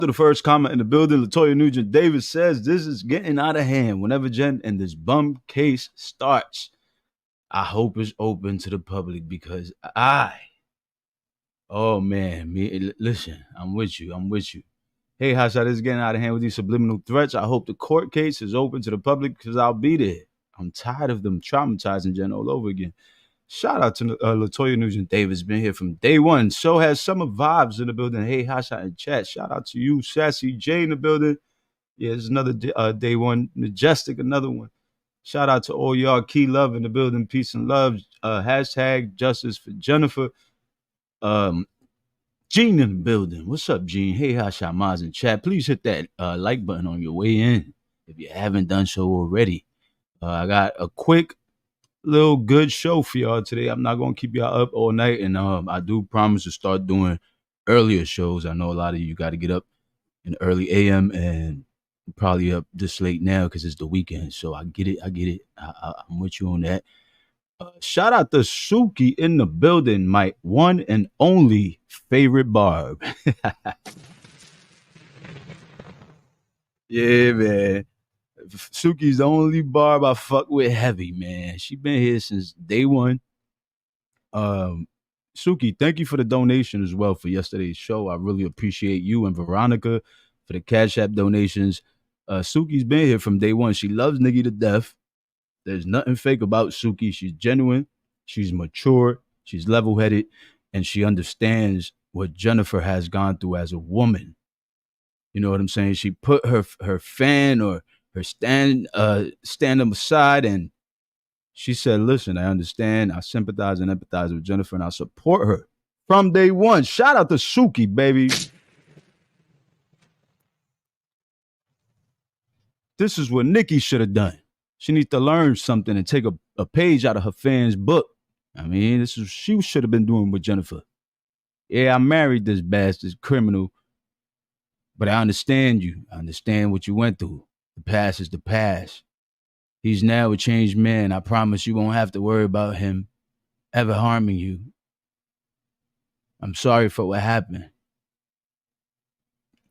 To the first comment in the building, Latoya Nugent Davis says this is getting out of hand. Whenever Jen and this bum case starts, I hope it's open to the public because oh man, listen, I'm with you. I'm with you. Hey, Hasha, this is getting out of hand with these subliminal threats. I hope the court case is open to the public because I'll be there. I'm tired of them traumatizing Jen all over again. Shout out to Latoya Nugent Davis, been here from day one. So has Summer Vibes in the building. Hey, Hasha in chat. Shout out to you, Sassy J in the building. Yeah, there's another day one. Majestic, another one. Shout out to all y'all. Key Love in the building. Peace and love. Hashtag justice for Jennifer. Gene in the building. What's up, Gene? Hey, Hasha Maz in chat. Please hit that like button on your way in if you haven't done so already. I got a quick little good show for y'all today. I'm not gonna keep y'all up all night, and I do promise to start doing earlier shows. I know a lot of you got to get up in early AM and probably up this late now because it's the weekend. So I get it. I'm with you on that. Shout out to Suki in the building, my one and only favorite Barb. Yeah, man. Suki's the only Barb I fuck with heavy, man. She been here since day one. Suki, thank you for the donation as well for yesterday's show. I really appreciate you and Veronica for the Cash App donations. Suki's been here from day one. She loves Nicki to death. There's nothing fake about Suki. She's genuine. She's mature. She's level-headed, and she understands what Jennifer has gone through as a woman. You know what I'm saying? She put her fan or her stand them aside, and she said, listen, I understand. I sympathize and empathize with Jennifer, and I support her from day one. Shout out to Suki, baby. This is what Nicki should have done. She needs to learn something and take a page out of her fans' book. I mean, this is she should have been doing with Jennifer. Yeah, I married this bastard criminal, but I understand you. I understand what you went through. The past is the past. He's now a changed man. I promise you won't have to worry about him ever harming you. I'm sorry for what happened.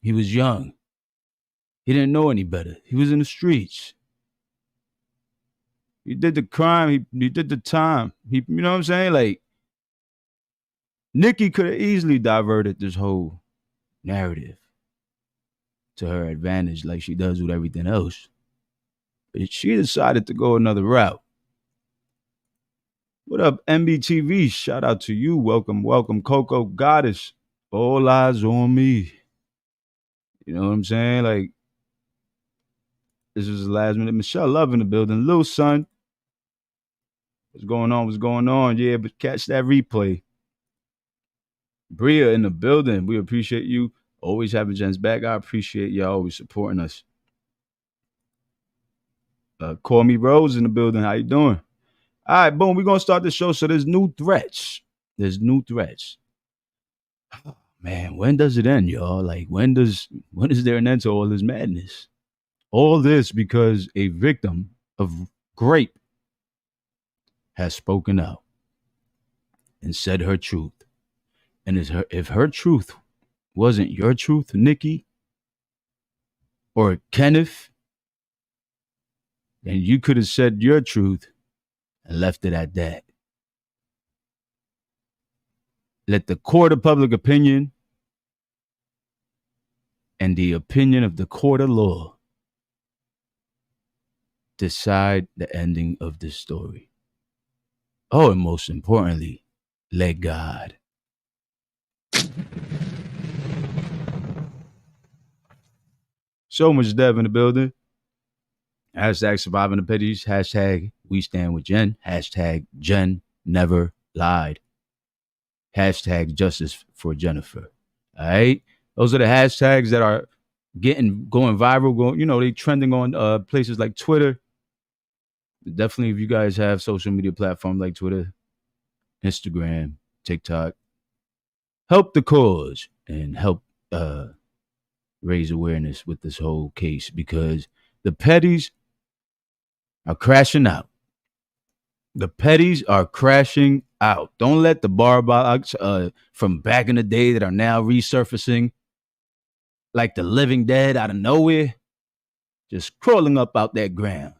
He was young. He didn't know any better. He was in the streets. He did the crime. He did the time. You know what I'm saying? Like, Nicki could have easily diverted this whole narrative to her advantage like she does with everything else. But she decided to go another route. What up, MBTV? Shout out to you. Welcome, welcome, Coco Goddess. All eyes on me. You know what I'm saying? Like, this is the last minute. Michelle Love in the building. Lil Son. What's going on? What's going on? Yeah, but catch that replay. Bria in the building. We appreciate you. Always having Jen's back. I appreciate y'all always supporting us. Call me Rose in the building. How you doing? All right, boom. We're gonna start the show. So there's new threats. Oh, man, when does it end, y'all? Like, when is there an end to all this madness? All this because a victim of rape has spoken out and said her truth. And if her truth wasn't your truth, Nicki or Kenneth, then you could have said your truth and left it at that. Let the court of public opinion and the opinion of the court of law decide the ending of this story. Oh, and most importantly, let God. So much dev in the building. Hashtag surviving the petties. Hashtag we stand with Jen. Hashtag Jen never lied. Hashtag justice for Jennifer. All right. Those are the hashtags that are going viral. They trending on places like Twitter. Definitely, if you guys have social media platforms like Twitter, Instagram, TikTok, help the cause and help raise awareness with this whole case because the petties are crashing out. The petties are crashing out. Don't let the bar box from back in the day that are now resurfacing like the living dead out of nowhere, just crawling up out that ground,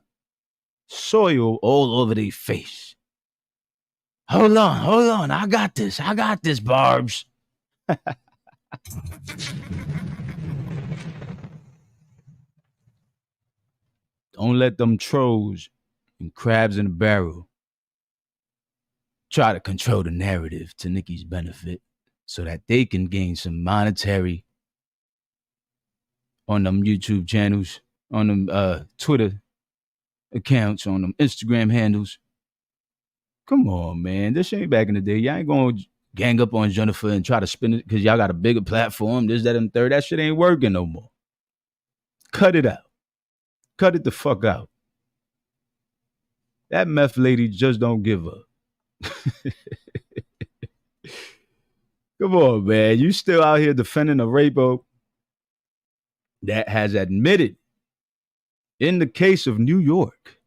soil all over their face. Hold on, I got this, Barbs. Don't let them trolls and crabs in the barrel try to control the narrative to Nicki's benefit so that they can gain some monetary on them YouTube channels, on them Twitter accounts, on them Instagram handles. Come on, man. This ain't back in the day. Y'all ain't gonna gang up on Jennifer and try to spin it because y'all got a bigger platform, this, that, and the third. That shit ain't working no more. Cut it out. Cut it the fuck out. That meth lady just don't give up. Come on, man. You still out here defending a rapo that has admitted in the case of New York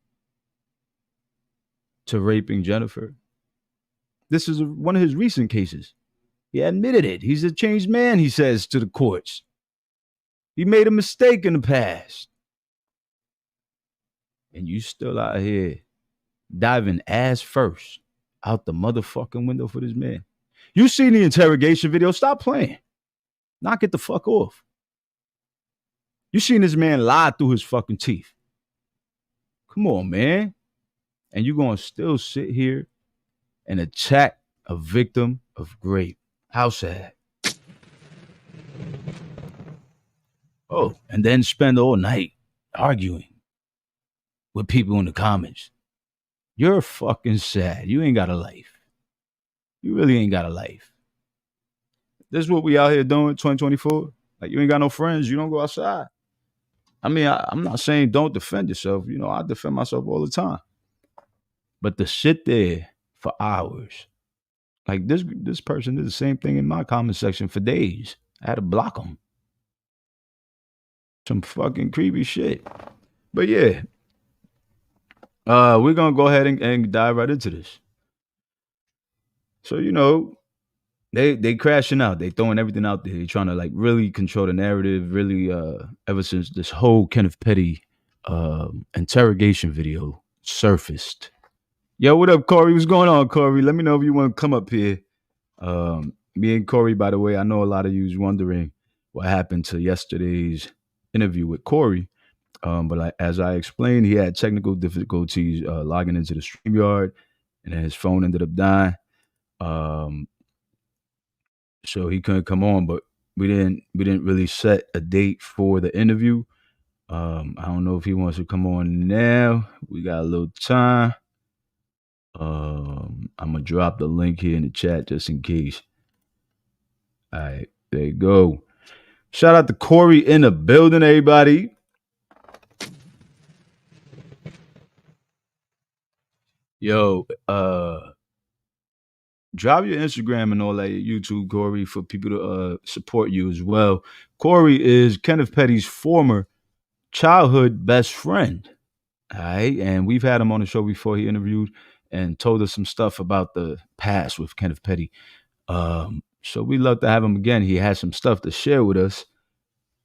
to raping Jennifer. This is one of his recent cases. He admitted it. He's a changed man, he says to the courts. He made a mistake in the past. And you still out here diving ass first out the motherfucking window for this man. You seen the interrogation video. Stop playing. Knock it the fuck off. You seen this man lie through his fucking teeth. Come on, man. And you gonna still sit here and attack a victim of rape. How sad. Oh, and then spend all night arguing with people in the comments. You're fucking sad. You ain't got a life. You really ain't got a life. This is what we out here doing 2024. Like, you ain't got no friends. You don't go outside. I mean, I'm not saying don't defend yourself. You know, I defend myself all the time. But to sit there for hours, like this person did the same thing in my comment section for days. I had to block them. Some fucking creepy shit. But yeah, we're gonna go ahead and dive right into this. So you know, they crashing out. They throwing everything out there. They trying to like really control the narrative. Really, ever since this whole Kenneth Petty interrogation video surfaced. Yo, what up, Cory? What's going on, Cory? Let me know if you want to come up here. Me and Cory, by the way, I know a lot of you's wondering what happened to yesterday's interview with Cory. But as I explained, he had technical difficulties logging into the StreamYard, and then his phone ended up dying. So he couldn't come on. But we didn't really set a date for the interview. I don't know if he wants to come on now. We got a little time. I'm gonna drop the link here in the chat just in case. All right, there you go. Shout out to Cory in the building, everybody. Yo, drop your Instagram and all that, your YouTube, Cory, for people to support you as well. Cory is Kenneth Petty's former childhood best friend. All right, and we've had him on the show before. He interviewed and told us some stuff about the past with Kenneth Petty. So we'd love to have him again. He has some stuff to share with us.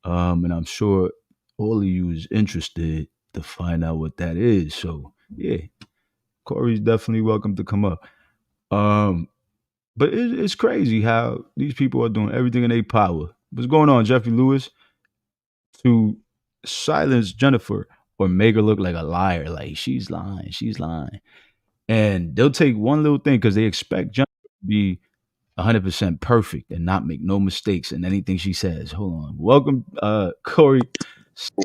And I'm sure all of you is interested to find out what that is. So yeah, Cory's definitely welcome to come up. But it's crazy how these people are doing everything in their power. What's going on, Jeffrey Lewis? To silence Jennifer or make her look like a liar, like she's lying. And they'll take one little thing because they expect Jennifer to be 100% perfect and not make no mistakes in anything she says. Hold on. Welcome, Cory.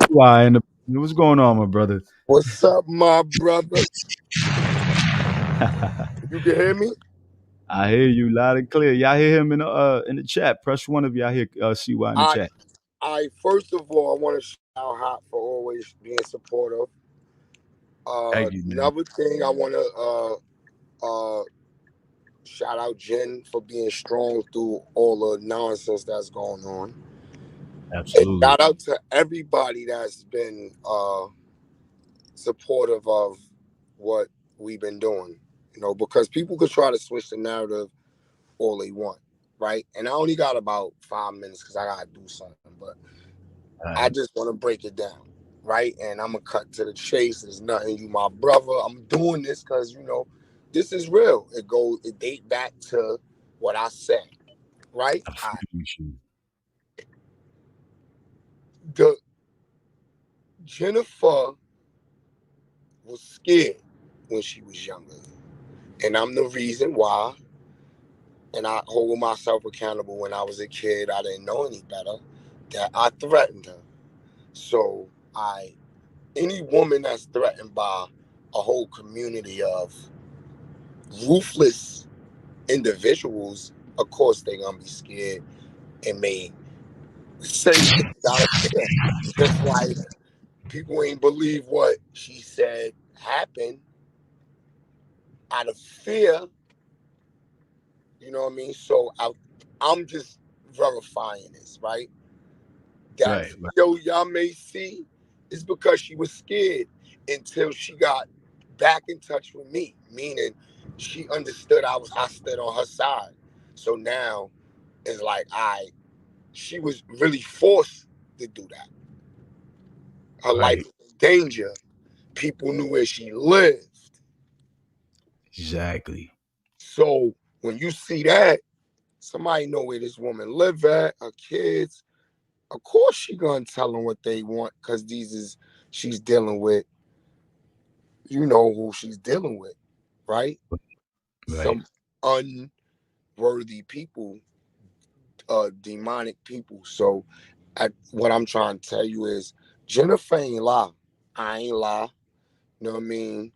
What's going on, my brother? What's up, my brother? You can hear me? I hear you loud and clear. Y'all hear him in the chat. Press one if y'all hear CY in the chat. First of all, I want to shout out Hot for always being supportive. Thank you, man. Another thing I want to shout out Jen for being strong through all the nonsense that's going on. Absolutely. And shout out to everybody that's been supportive of what we've been doing. You know, because people could try to switch the narrative all they want, right? And I only got about 5 minutes because I gotta do something. But I just want to break it down, right? And I'm gonna cut to the chase. There's nothing. You my brother. I'm doing this because this is real. It date back to what I said, right? I feel you. The Jennifer was scared when she was younger, and I'm the reason why. And I hold myself accountable. When I was a kid, I didn't know any better. That I threatened her. So any woman that's threatened by a whole community of ruthless individuals, of course they're gonna be scared and may say things out of fear. Just like people ain't believe what she said happened out of fear. You know what I mean? So I'm just verifying this, right? That Right, right, video y'all may see is because she was scared until she got back in touch with me, meaning she understood I stood on her side. So now it's like she was really forced to do that. Her life right. was in danger. People knew where she lived. Exactly. So when you see that, somebody know where this woman live at, her kids. Of course she gonna tell them what they want because she's dealing with, you know who she's dealing with, right? Right. Some unworthy people, demonic people. So what I'm trying to tell you is Jennifer ain't lie. I ain't lie. You know what I mean?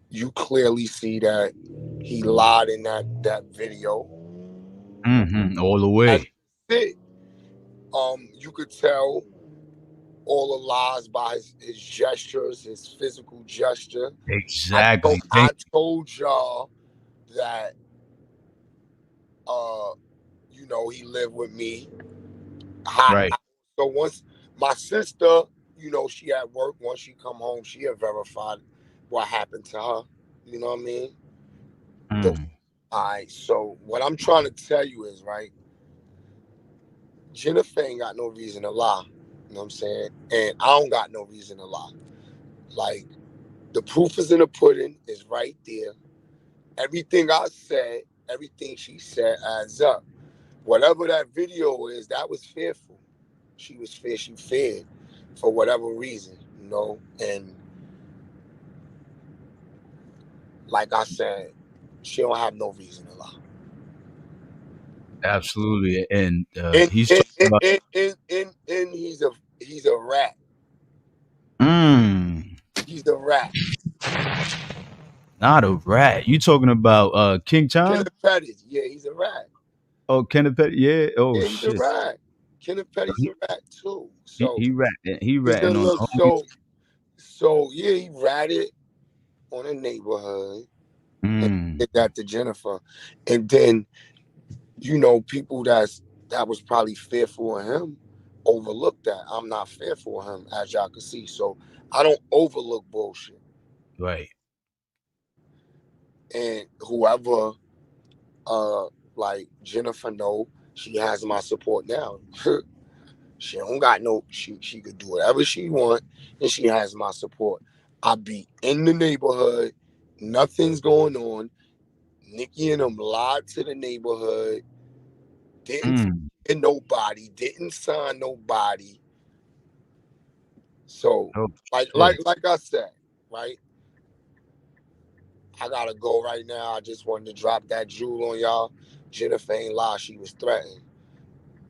You clearly see that he lied in that video. All the That's way. it. You could tell all the lies by his gestures, his physical gesture. Exactly. I told y'all that uh he lived with me. Right. So once my sister, she at work. Once she come home, she had verified what happened to her. You know what I mean? The, Mm. all right. So what I'm trying to tell you is, right, Jennifer ain't got no reason to lie. You know what I'm saying? And I don't got no reason to lie. Like, the proof is in the pudding. Is right there. Everything I said, everything she said adds up. Whatever that video is, that was fearful. She was feared. She feared for whatever reason, And like I said, she don't have no reason to lie. Absolutely. And And he's and talking and, about. and, and, and, and he's a rat. Mm, He's a rat. not a rat. You talking about King John? Kenneth Petty, yeah, he's a rat. Oh, Kenneth Petty. Yeah. Oh Yeah, he's a shit. rat. Kenneth Petty's a He rat too. he, So he rat. He he ratting done on look the homies. so yeah, he ratted on a neighborhood and Mm, did that to Jennifer. And then, people that was probably fearful of him overlooked that. I'm not fearful of him, as y'all can see. So I don't overlook bullshit. right. And whoever like Jennifer know, she has my support now. She don't got no she could do whatever she want and she has my support. I be in the neighborhood, nothing's going on. Nicki and them lied to the neighborhood, didn't Mm. and nobody, didn't sign nobody. So Oh like like shit. like I said, right? I gotta go right now. I just wanted to drop that jewel on y'all. Jennifer ain't lie, she was threatened.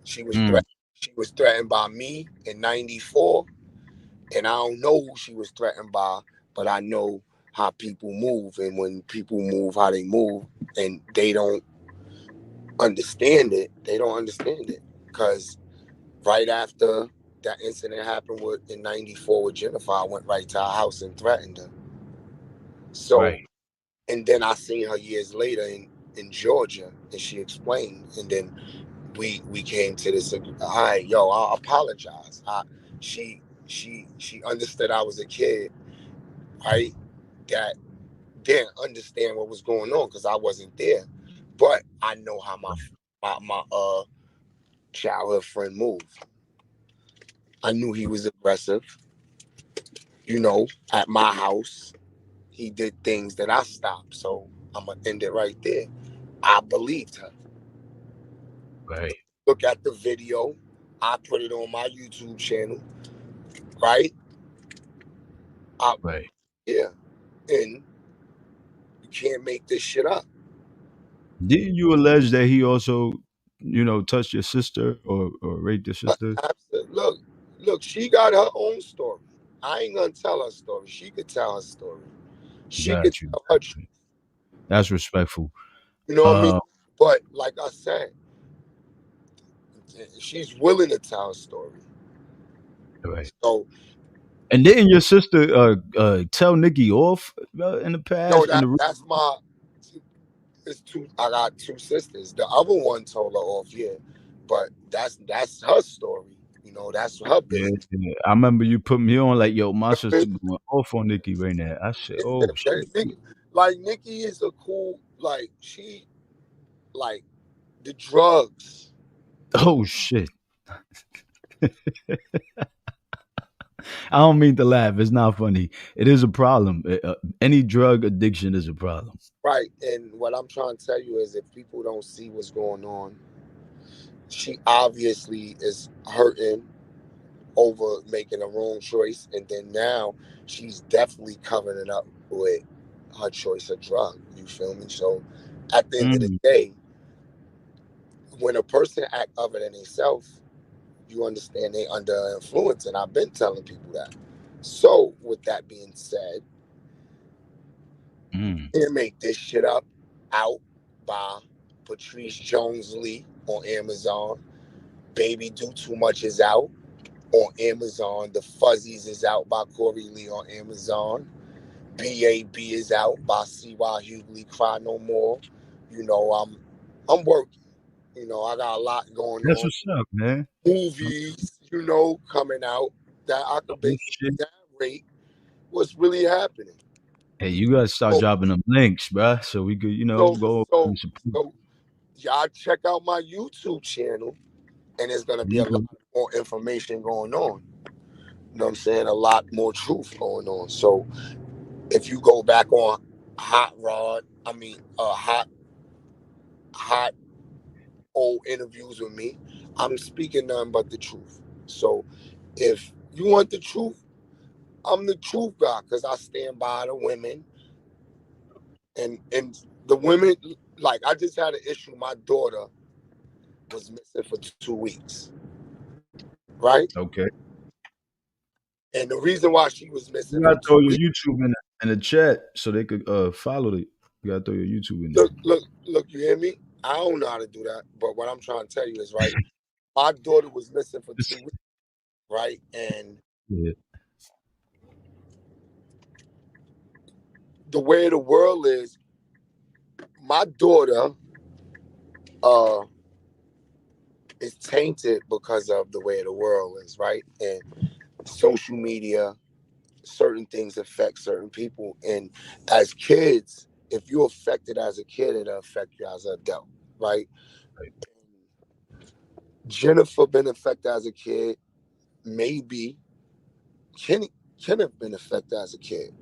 She was Mm. threatened. She was threatened by me in '94, and I don't know who she was threatened by, but I know how people move, and when people move, how they move, and they don't understand it. They don't understand it because right after that incident happened in '94 with Jennifer, I went right to her house and threatened her. So, Right. and then I seen her years later in Georgia, and she explained, and then we came to this. All right, yo, I apologize. She understood I was a kid, right? That didn't understand what was going on because I wasn't there. But I know how my childhood friend moved. I knew he was aggressive. At my house, he did things that I stopped. So I'm gonna end it right there. I believed her. Right. Look at the video. I put it on my YouTube channel, right? I, Right. yeah, and you can't make this shit up. Didn't you allege that he also, touched your sister or raped your sister? Look, she got her own story. I ain't gonna tell her story. She could tell her story. She could Got you. tell her truth. That's respectful. You know what I mean? Uh, But like I said, she's willing to tell her story. right. So And didn't your sister tell Nikki off in the no, past? that's my. It's two. I got two sisters. The other one told her off, yeah, but that's her story. That's her Yeah, business. yeah. I remember you put me on like, yo, my sister going off on Nikki right now. I said, Yeah, oh man, shit. like Nikki is a cool. Like she like the drugs. Oh shit. I don't mean to laugh. It's not funny. It is a problem. Any drug addiction is a problem. Right. And what I'm trying to tell you is if people don't see what's going on, she obviously is hurting over making a wrong choice. And then now she's definitely covering it up with her choice of drug. You feel me? So at the end of the Mm, day, when a person act other than themselves, you understand they under influence. And I've been telling people that. So with that being said, mm. can't make this shit up. Out by Patrice Jones Lee on Amazon. Baby Do Too Much is out on Amazon. The Fuzzies is out by Cory Lee on Amazon. BAB is out by C.Y. Hughley. Cry No More. I'm working. I got a lot going That's on. what's up, man. Movies, coming out that I could Oh basically shit. narrate what's really happening. Hey, you gotta start So, dropping them links, bruh, so we could, so, go so, and support. so y'all check out my YouTube channel, and there's gonna be a lot Okay. more information going on. You know what I'm saying? A lot more truth going on. So if you go back on hot old interviews with me, I'm speaking nothing but the truth. So if you want the truth, I'm the truth guy because I stand by the women and the women. Like I just had an issue. My daughter was missing for 2 weeks, right? Okay. And the reason why she was You missing for gotta two throw your weeks, YouTube in the chat so they could follow it. You gotta throw your YouTube in look, there. look, look, you hear me? I don't know how to do that, but what I'm trying to tell you is right. My daughter was missing for 2 weeks, right? And Yeah. the way the world is, my daughter uh is tainted because of the way the world is, right? And social media, certain things affect certain people. And as kids, if you're affected as a kid, it'll affect you as an adult, right? Right. Jennifer been affected as a kid. Maybe Kenny Kenneth been affected as a kid.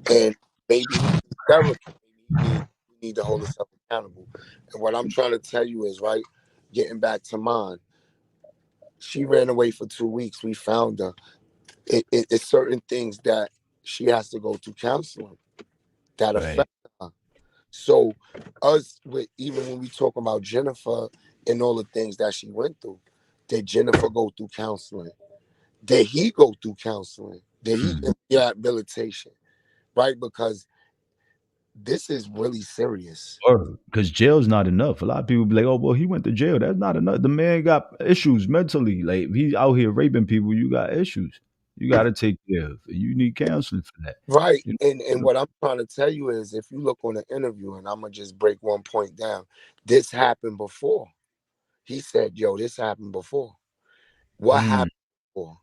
And maybe he needs therapy. Maybe we need to hold ourselves accountable. And what I'm trying to tell you is, right, getting back to mine, she ran away for 2 weeks. We found her. It's certain things that she has to go through counseling that Right. affect her. So us with even when we talk about Jennifer and all the things that she went through, did Jennifer go through counseling? Did he go through counseling? Did he Mm. get rehabilitation? Right? Because this is really serious. Or because jail's not enough. A lot of people be like, "Oh, well, he went to jail. That's not enough." The man got issues mentally. Like if he's out here raping people, you got issues. You got to take care of. You need counseling for that. Right. You And know? what I'm trying to tell you is if you look on the interview, and I'm gonna just break one point down, this happened before. He said, yo, this happened before. What Mm, happened before?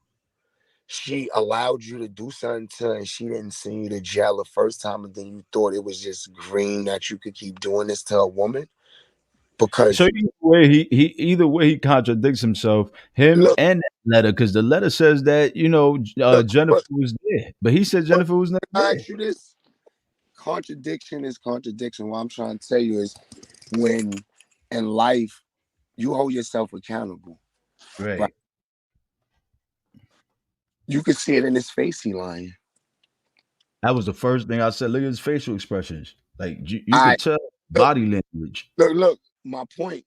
She allowed you to do something to her and she didn't send you to jail the first time, and then you thought it was just green that you could keep doing this to a woman. So because either way he contradicts himself, him look, and that letter, because the letter says that look, Jennifer was there, but he said but Jennifer was never I there. ask you this: contradiction is contradiction. What I'm trying to tell you is, when in life you hold yourself accountable, right? Right. You can see it in his face. He lying. That was the first thing I said. Look at his facial expressions. Like you I could tell look, body language. look. My point,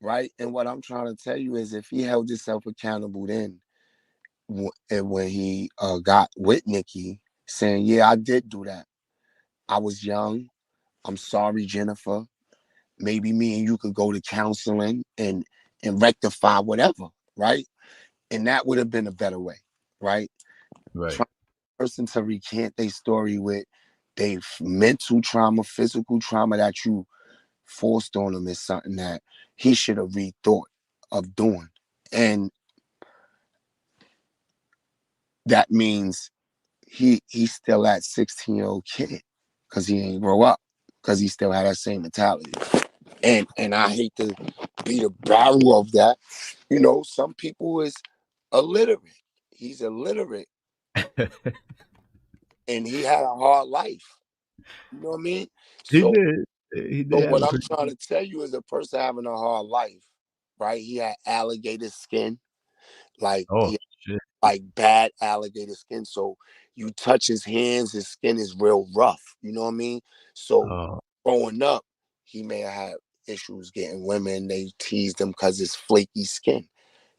right? And what I'm trying to tell you is, if he held himself accountable, then and when he got with Nicki, saying, "Yeah, I did do that. I was young. I'm sorry, Jennifer. Maybe me and you could go to counseling and rectify whatever, right?" And that would have been a better way, right? Right. Trying a person to recant their story with their mental trauma, physical trauma that you forced on him is something that he should have rethought of doing. And that means he's still that 16-year-old kid because he ain't grow up, because he still had that same mentality. And I hate to be the barrel of that. Some people is illiterate. He's illiterate and he had a hard life. You know what I mean? He So did. He so did have what a I'm pretty. trying to tell you is, a person having a hard life, right? He had alligator skin, like Oh he shit. like bad alligator skin. So you touch his hands, his skin is real rough. You know what I mean? So Oh. growing up, he may have had issues getting women. They teased him because his flaky skin.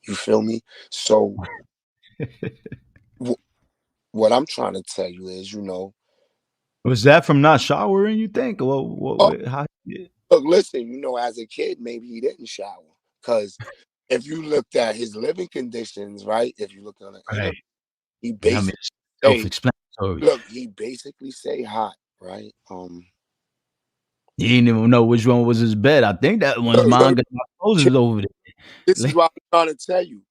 You feel me? So w- what I'm trying to tell you is, Was that from not showering? You think? oh, How? look, listen, as a kid, maybe he didn't shower. Because if you looked at his living conditions, right? If you look on the internet, Right. he Yeah, I mean, basically it's say, self-explanatory. look, he basically say hot, right? He didn't even know which one was his bed. I think that one's Look, mine look, because my clothes is over there. this is Like, what I'm trying to tell you.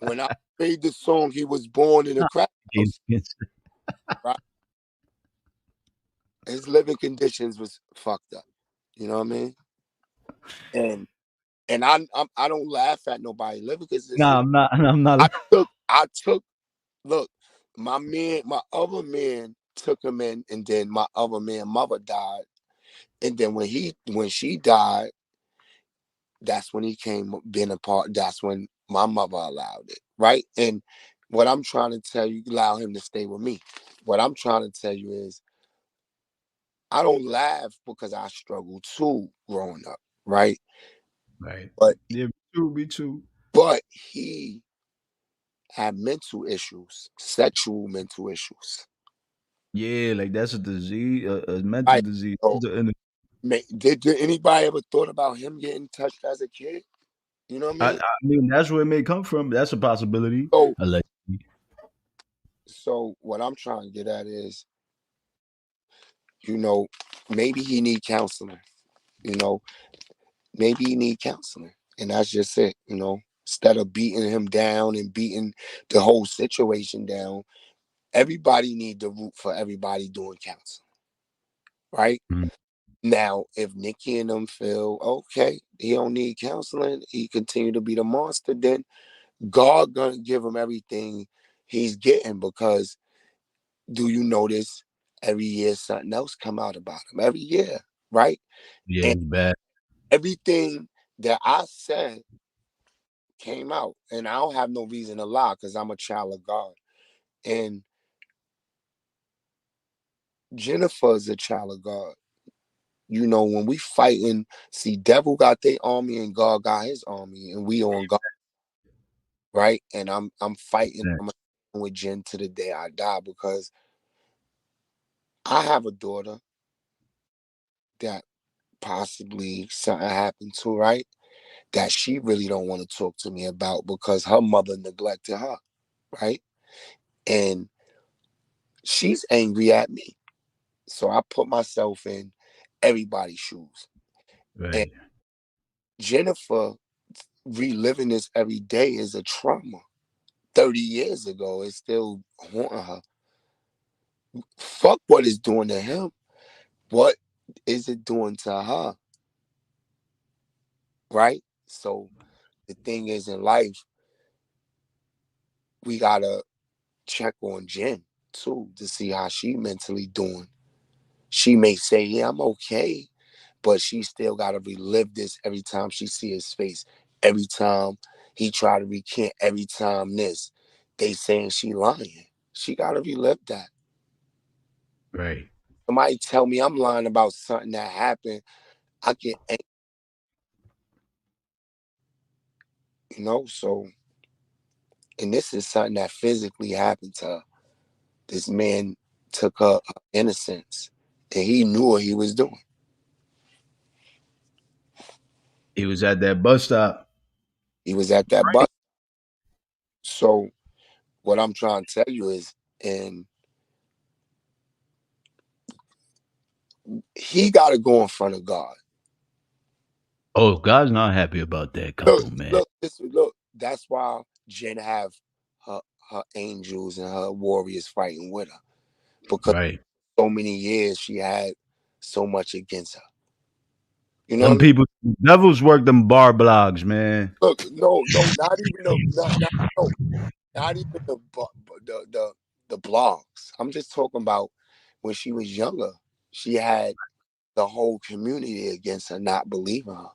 When I made the song, he was born in a crack house, right? His living conditions was fucked up. You know what I mean? And I don't laugh at nobody living nah, conditions. I'm not. I'm I not. took look, my other man took him in, and then my other man mother died. And then when she died, that's when he came being a part. That's when my mother allowed it, right? And what I'm trying to tell you, allow him to stay with me. What I'm trying to tell you is, I don't laugh because I struggle too growing up, right? Right. But Yeah, me too. Me too. he had mental issues, sexual mental issues, Yeah, like that's a disease, a mental right? disease. So, did anybody ever thought about him getting touched as a kid? You know what I I mean? mean, that's where it may come from. That's a possibility. So, Allegedly. what I'm trying to get at is, you know, maybe he need counseling. You know, maybe he need counseling, and that's just it. Instead of beating him down and beating the whole situation down, everybody need to root for everybody doing counseling, right? Mm. Now, if Nicki and them feel okay, he don't need counseling, he continue to be the monster, then God gonna give him everything he's getting, because do you notice every year something else come out about him every year, right? Yeah, And it's bad. everything that I said came out, and I don't have no reason to lie because I'm a child of God. And Jennifer is a child of God. When we fighting, see, devil got their army and God got his army, and we on God, right? And I'm fighting. Yeah. I'm with Jen to the day I die, because I have a daughter that possibly something happened to, right? That she really don't want to talk to me about because her mother neglected her, right? And she's angry at me. So I put myself in everybody's shoes. And Right. Jennifer reliving this every day is a trauma. 30 years ago, it's still haunting her. Fuck what it's doing to him. What is it doing to her? right? So the thing is, in life, we gotta check on Jen too to see how she mentally doing. She may say, "Yeah, I'm okay," but she still gotta relive this every time she see his face. Every time he try to recant, every time this, they saying she lying. She gotta relive that. Right. Somebody tell me I'm lying about something that happened, I get angry, you know. So, and this is something that physically happened to her. This man took her innocence, and he knew what he was doing. He was at that bus stop. He was at that bus. So, what I'm trying to tell you is, and he got to go in front of God. Oh, God's not happy about that Look, couple, man. look. That's why Jen have her her angels and her warriors fighting with her, because Right. so many years she had so much against her. You know what I Them mean? people, devils work them bar blogs, man. Look, no, not even the not no, not even the blogs. I'm just talking about when she was younger. She had the whole community against her, not believing her.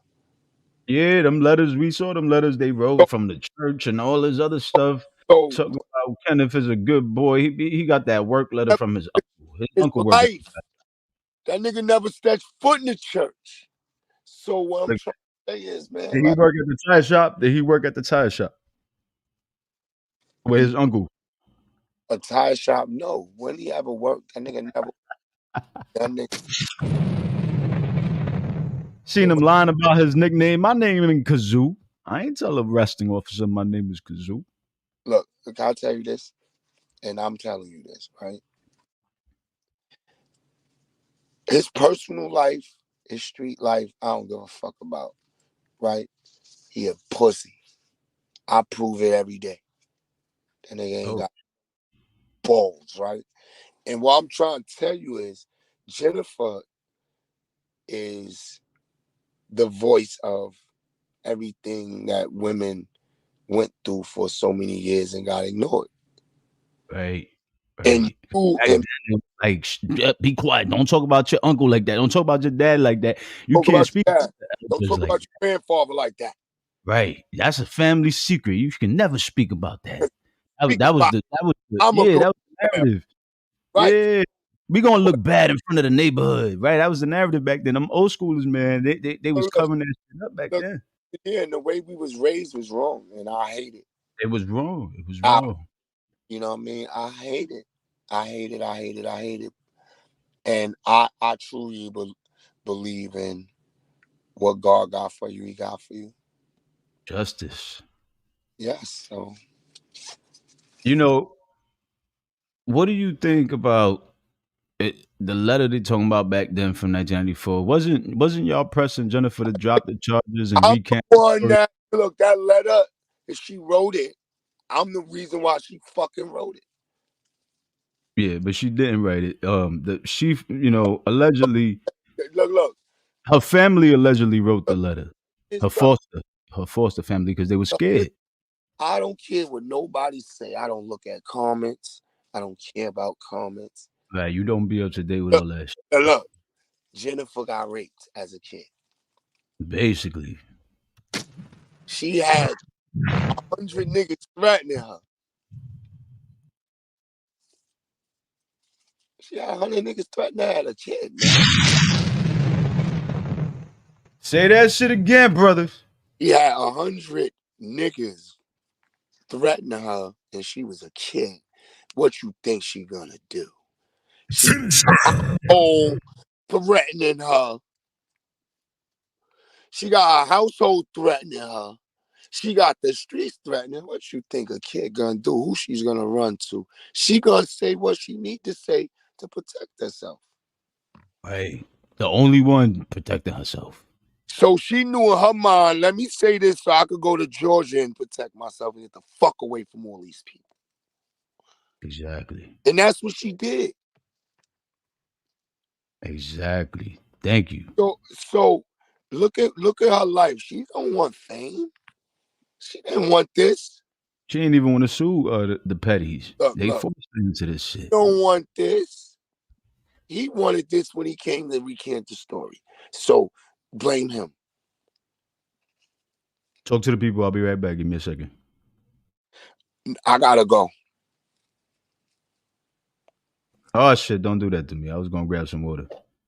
Yeah, them letters, we saw them letters they So, wrote from the church and all this other stuff. so Talking about Kenneth is a good boy. He got that work letter from his uncle. His his uncle worked at life, that nigga never stepped foot in the church. So what I'm the, trying to say is, man, did he like work at the tire shop? Did he work at the tire shop with his uncle? a tire shop, no. When he ever worked, that nigga never. That nigga. Seen And him lying about his nickname. My name ain't Kazoo. I ain't tell a arresting officer my name is Kazoo. look, I'll tell you this, and I'm telling you this, right? His personal life, his street life, I don't give a fuck about, right? He a pussy. I prove it every day. That nigga ain't Oh, got balls, right? And what I'm trying to tell you is, Jennifer is the voice of everything that women went through for so many years and got ignored. right, And right. you Back and then, like, be quiet. Don't talk about your uncle like that. Don't talk about your dad like that. You talk can't about speak your dad. to Don't elders talk like about that. your grandfather like that. Right. That's a family secret. You can never speak about that. Speak about That was the I'm a yeah, go that was the down, narrative. right? Yeah. We gonna look bad in front of the neighborhood, right? That was the narrative back then. Them old schoolers, man, they was Look, covering that shit up back look, then. yeah, and the way we was raised was wrong, and I hate it. It was wrong. It was I, wrong. you know what I mean? I hate it. I hate it. I hate it. I hate it. And I truly believe in what God got for you. He got for you. Justice. Yes. So You know, what do you think about the letter they talking about back then from 1994? Wasn't y'all pressing Jennifer to drop the charges and I'm the recant the one story? that look that letter. If she wrote it, I'm the reason why she fucking wrote it. Yeah, but she didn't write it. She, allegedly, Look. her family allegedly wrote the Look letter. this, Her bro. foster, her foster family, because they were Look, this, scared. I don't care what nobody say. I don't look at comments. I don't care about comments. Right, you don't be up to date with Look, all that shit. look. Jennifer got raped as a kid. Basically, She had 100 niggas threatening her. She had 100 niggas threatening her as a kid, man. say that shit again, brothers. She had 100 niggas threatening her, and she was a kid. What you think she gonna do? She oh threatening her. She got a household threatening her. She got the streets threatening. What you think a kid gonna do? Who she's gonna run to? She gonna say what she need to say to protect herself. Right, the only one protecting herself. So she knew in her mind, let me say this so I could go to Georgia and protect myself and get the fuck away from all these people. Exactly. And that's what she did. Exactly. Thank you. So look at her life. She don't want fame. She didn't want this. She ain't even want to sue the petties. They Look. forced her into this She shit. don't want this. He wanted this when he came to recant the story. So blame him. Talk to the people. I'll be right back. Give me a second. I gotta go. Oh shit! Don't do that to me. I was gonna grab some water.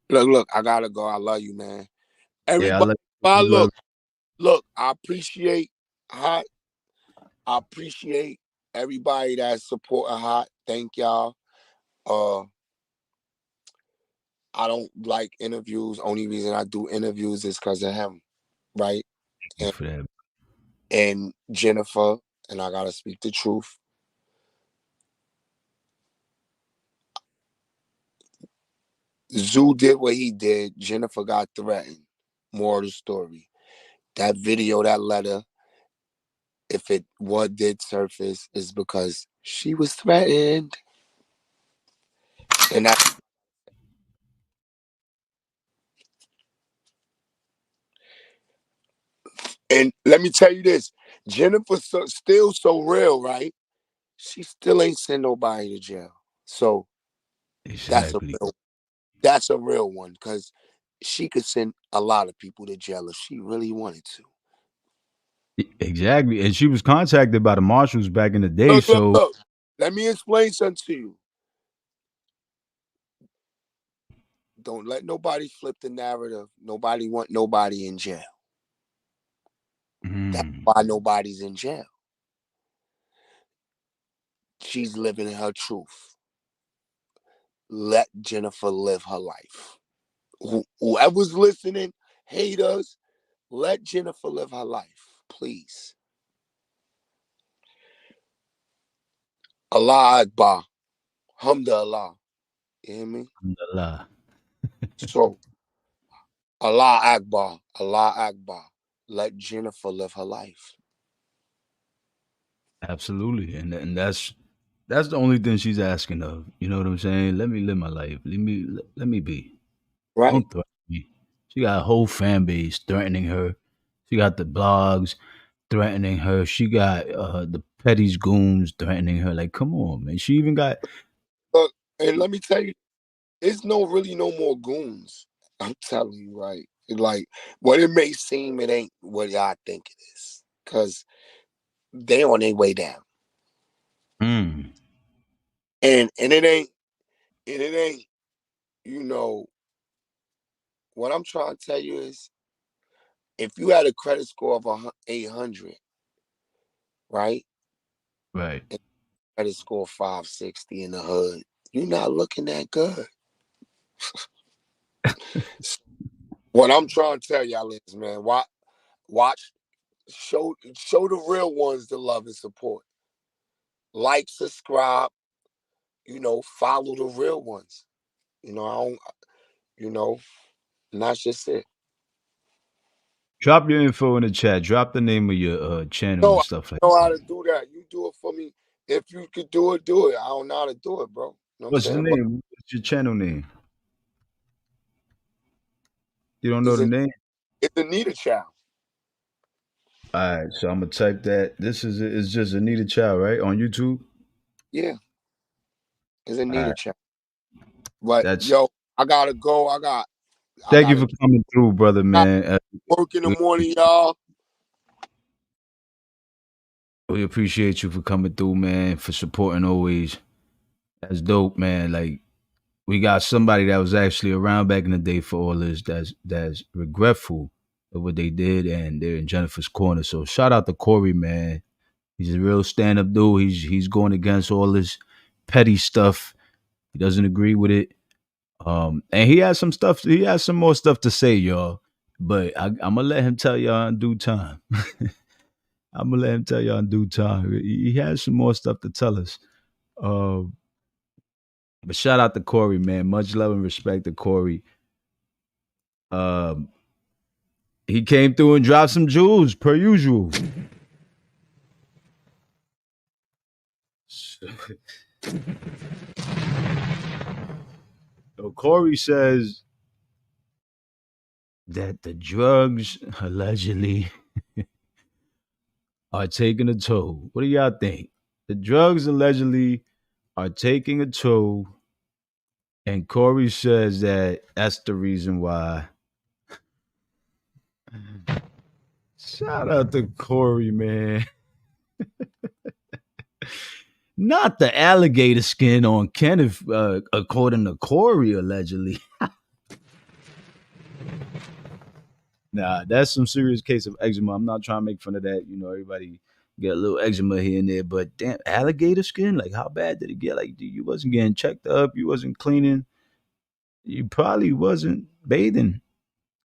Look, I gotta go. I love you, man. Yeah, I Everybody, let you. look, I appreciate Hot. I appreciate everybody that's supporting Hot. Thank y'all. Uh, I don't like interviews. Only reason I do interviews is because of him, right? Thank you And, for that. and Jennifer, and I gotta speak the truth. Zoo did what he did. Jennifer got threatened. More of the story. That video, that letter, if it what did surface, is because she was threatened. And that and let me tell you this, Jennifer still so real, right? She still ain't send nobody to jail. So that's a Exactly. real that's a real one because she could send a lot of people to jail if she really wanted to. Exactly. And she was contacted by the marshals back in the day. So Look. Let me explain something to you. Don't let nobody flip the narrative. Nobody want nobody in jail. That's mm, why nobody's in jail. She's living her truth. Let Jennifer live her life. Whoever's listening, haters, let Jennifer live her life, please. Allah Akbar. Alhamdulillah. You hear me? alhamdulillah. So, Allah Akbar. Allah Akbar. Let Jennifer live her life. Absolutely. And that's the only thing she's asking of. You know what I'm saying? Let me live my life. Let me be. Right? Don't threaten me. She got a whole fan base threatening her. She got the blogs threatening her. She got the petty's goons threatening her. Like, come on, man. She even got Look, and let me tell you, there's really no more goons. I'm telling you, right? Like, what it may seem, it ain't what y'all think it is. Because they on their way down. mm, And it ain't, you know, what I'm trying to tell you is if you had a credit score of 800, right? right. And credit score 560 in the hood, you're not looking that good. What I'm trying to tell y'all is, man, watch, show the real ones the love and support. Like, subscribe, follow the real ones. I don't, you know, and that's just it. Drop your info in the chat. Drop the name of your channel No, and I stuff like know how that. to do that. You do it for me. If you could do it, do it. I don't know how to do it, bro. You know what I'm What's the saying? But name? What's your channel name? You don't know it's the a name? it's Anita Child. All right, so I'm gonna type that. This is just Anita Child, right? On YouTube. Yeah, it's All Anita right. Child. But That's yo, I gotta go. I thank you gotta for coming through, brother got man. work in the We, morning, y'all. we appreciate you for coming through, man, for supporting always. That's dope, man. Like we got somebody that was actually around back in the day for all this that's regretful of what they did and they're in Jennifer's corner. So shout out to Cory, man. He's a real stand up dude. He's going against all this petty stuff. He doesn't agree with it. And he has some stuff. He has some more stuff to say, y'all. But I'm gonna let him tell y'all in due time. I'm gonna let him tell y'all in due time. He has some more stuff to tell us. Um, but shout out to Cory, man. Much love and respect to Cory. Um, he came through and dropped some jewels per usual. So Cory says that the drugs allegedly are taking a toll. What do y'all think? The drugs allegedly are taking a toll, and Corey says that that's the reason why. Shout out to Corey, man. Not the alligator skin on Kenneth, according to Corey, allegedly. Nah, that's some serious case of eczema. I'm not trying to make fun of that. You know, everybody get a little eczema here and there, but damn, alligator skin? Like, how bad did it get? Like, you wasn't getting checked up, you wasn't cleaning, you probably wasn't bathing.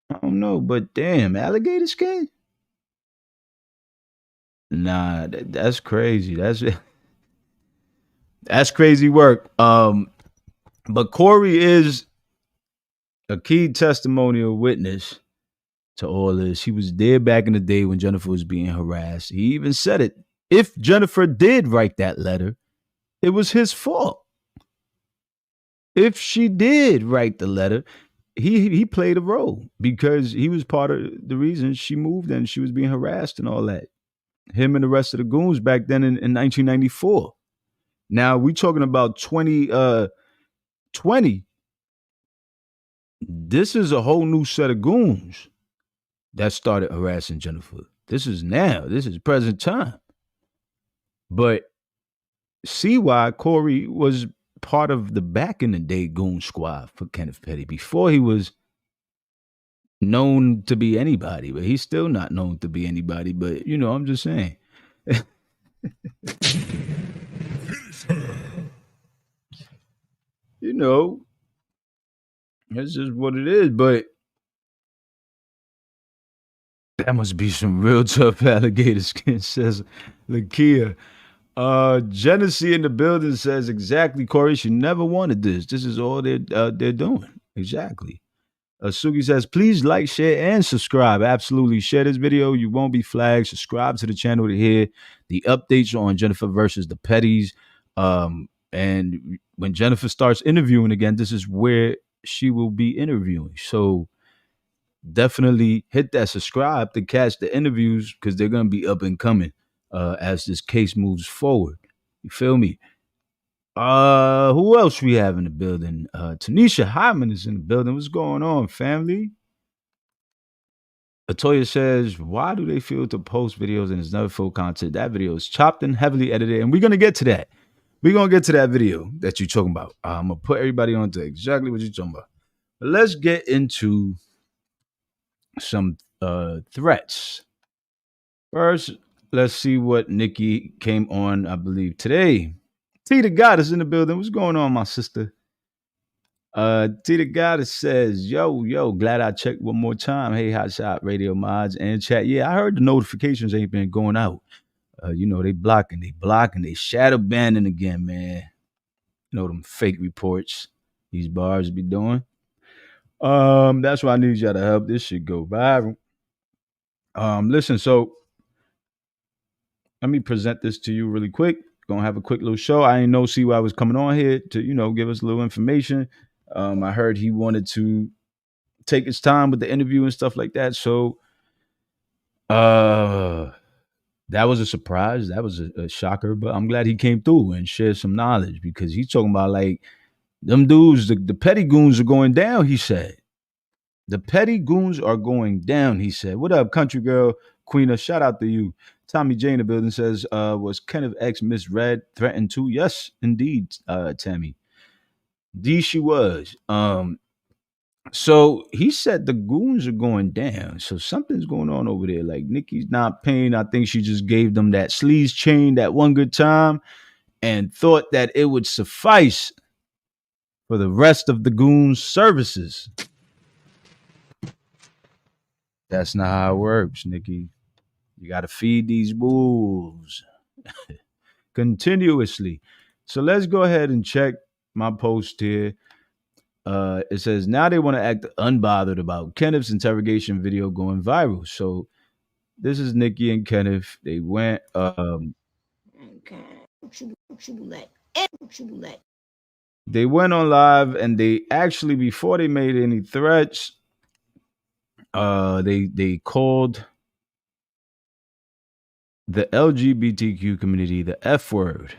I don't know, but damn, alligator skin? Nah, that's crazy. That's crazy work. But Corey is a key testimonial witness to all this. He was there back in the day when Jennifer was being harassed. He even said it. If Jennifer did write that letter, it was his fault. If she did write the letter, he played a role because he was part of the reason she moved and she was being harassed and all that. Him and the rest of the goons back then in 1994. Now we talking about 2020. This is a whole new set of goons that started harassing Jennifer. This is now. This is present time. But see why Corey was part of the back in the day goon squad for Kenneth Petty before he was known to be anybody, but he's still not known to be anybody. But you know, I'm just saying. You know, that's just what it is. But that must be some real tough alligator skin, says Lakia. Genesee in the building says exactly, Corey. She never wanted this. This is all they're doing. Exactly. Sugi says, please like, share, and subscribe. Absolutely. Share this video. You won't be flagged. Subscribe to the channel to hear the updates on Jennifer versus the Petties. And when Jennifer starts interviewing again, this is where she will be interviewing. So definitely hit that subscribe to catch the interviews because they're going to be up and coming as this case moves forward. You feel me? Who else we have in the building? Tanisha Hyman is in the building. What's going on, family? Atoya says, why do they feel to post videos and it's never full content? That video is chopped and heavily edited, and we're gonna get to that. We're gonna get to that video that you're talking about. I'm gonna put everybody on to exactly what you're talking about. But let's get into some threats. First, let's see what Nicki came on, I believe, today. T the God is in the building. What's going on, my sister? T the Goddess says, yo, glad I checked one more time. Hey, Hot Shot Radio Mods and chat. Yeah, I heard the notifications ain't been going out. You know, they blocking, they shadow banning again, man. You know, them fake reports these bars be doing. That's why I need y'all to help this shit go viral. Listen, so let me present this to you really quick. Gonna have a quick little show. I didn't know CY was coming on here to, you know, give us a little information. I heard he wanted to take his time with the interview and stuff like that. So that was a surprise. That was a shocker, but I'm glad he came through and shared some knowledge because he's talking about like them dudes, the petty goons are going down, he said. The petty goons are going down, he said. What up, country girl, Queena? Shout out to you. Tommy J in the building says, was Kenneth X misread, threatened to? Yes, indeed, Tammy. D she was. So he said the goons are going down. So something's going on over there. Like Nicki's not paying. I think she just gave them that sleaze chain that one good time and thought that it would suffice for the rest of the goons' services. That's not how it works, Nicki. You got to feed these wolves continuously. So let's go ahead and check my post here. It says now they want to act unbothered about Kenneth's interrogation video going viral. So this is Nicki and Kenneth. They went they went on live and they actually before they made any threats, They called the LGBTQ community the F word.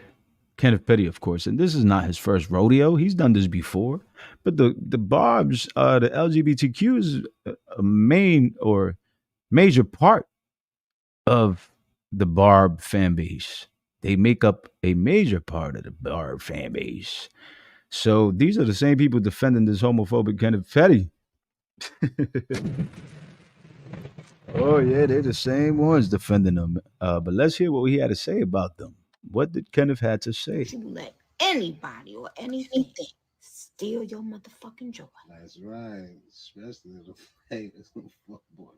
Kenneth Petty, of course, and this is not his first rodeo. He's done this before, but the Barbs, the LGBTQ is a main or major part of the Barb fan base. They make up a major part of the Barb fan base. So these are the same people defending this homophobic Kenneth Petty. Oh yeah, they're the same ones defending them. But let's hear what he had to say about them. What did Kenneth had to say? You let anybody or anything steal your motherfucking joy. That's right. Especially the famous fuckboy.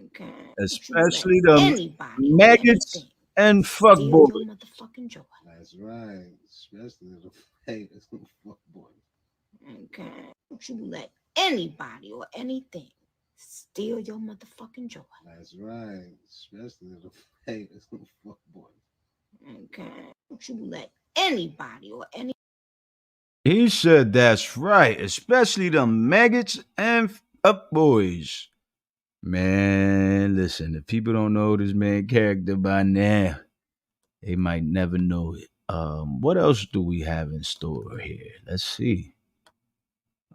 Okay. Especially the anybody maggots and steal fuckboys. your motherfucking joy. That's right. Especially the famous fuckboy. Okay. Don't you let anybody or anything steal your motherfucking joy. That's right. Especially the famous fuckboy. Okay. Don't you let anybody or any. He said that's right, especially the maggots and up boys. Man, listen, if people don't know this man character by now, they might never know it. What else do we have in store here? Let's see.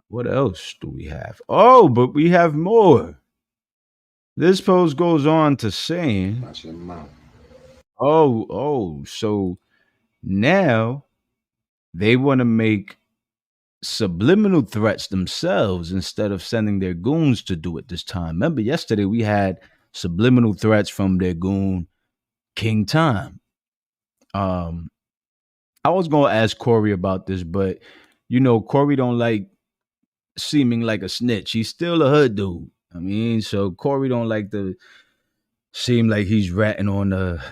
What else do we have? Oh, but we have more. This post goes on to saying, Watch your mouth. so now they want to make subliminal threats themselves instead of sending their goons to do it this time. Remember, yesterday we had subliminal threats from their goon, King Time. I was gonna ask Cory about this, but Cory don't like seeming like a snitch. He's still a hood dude. I mean, so Cory don't like to seem like he's ratting on the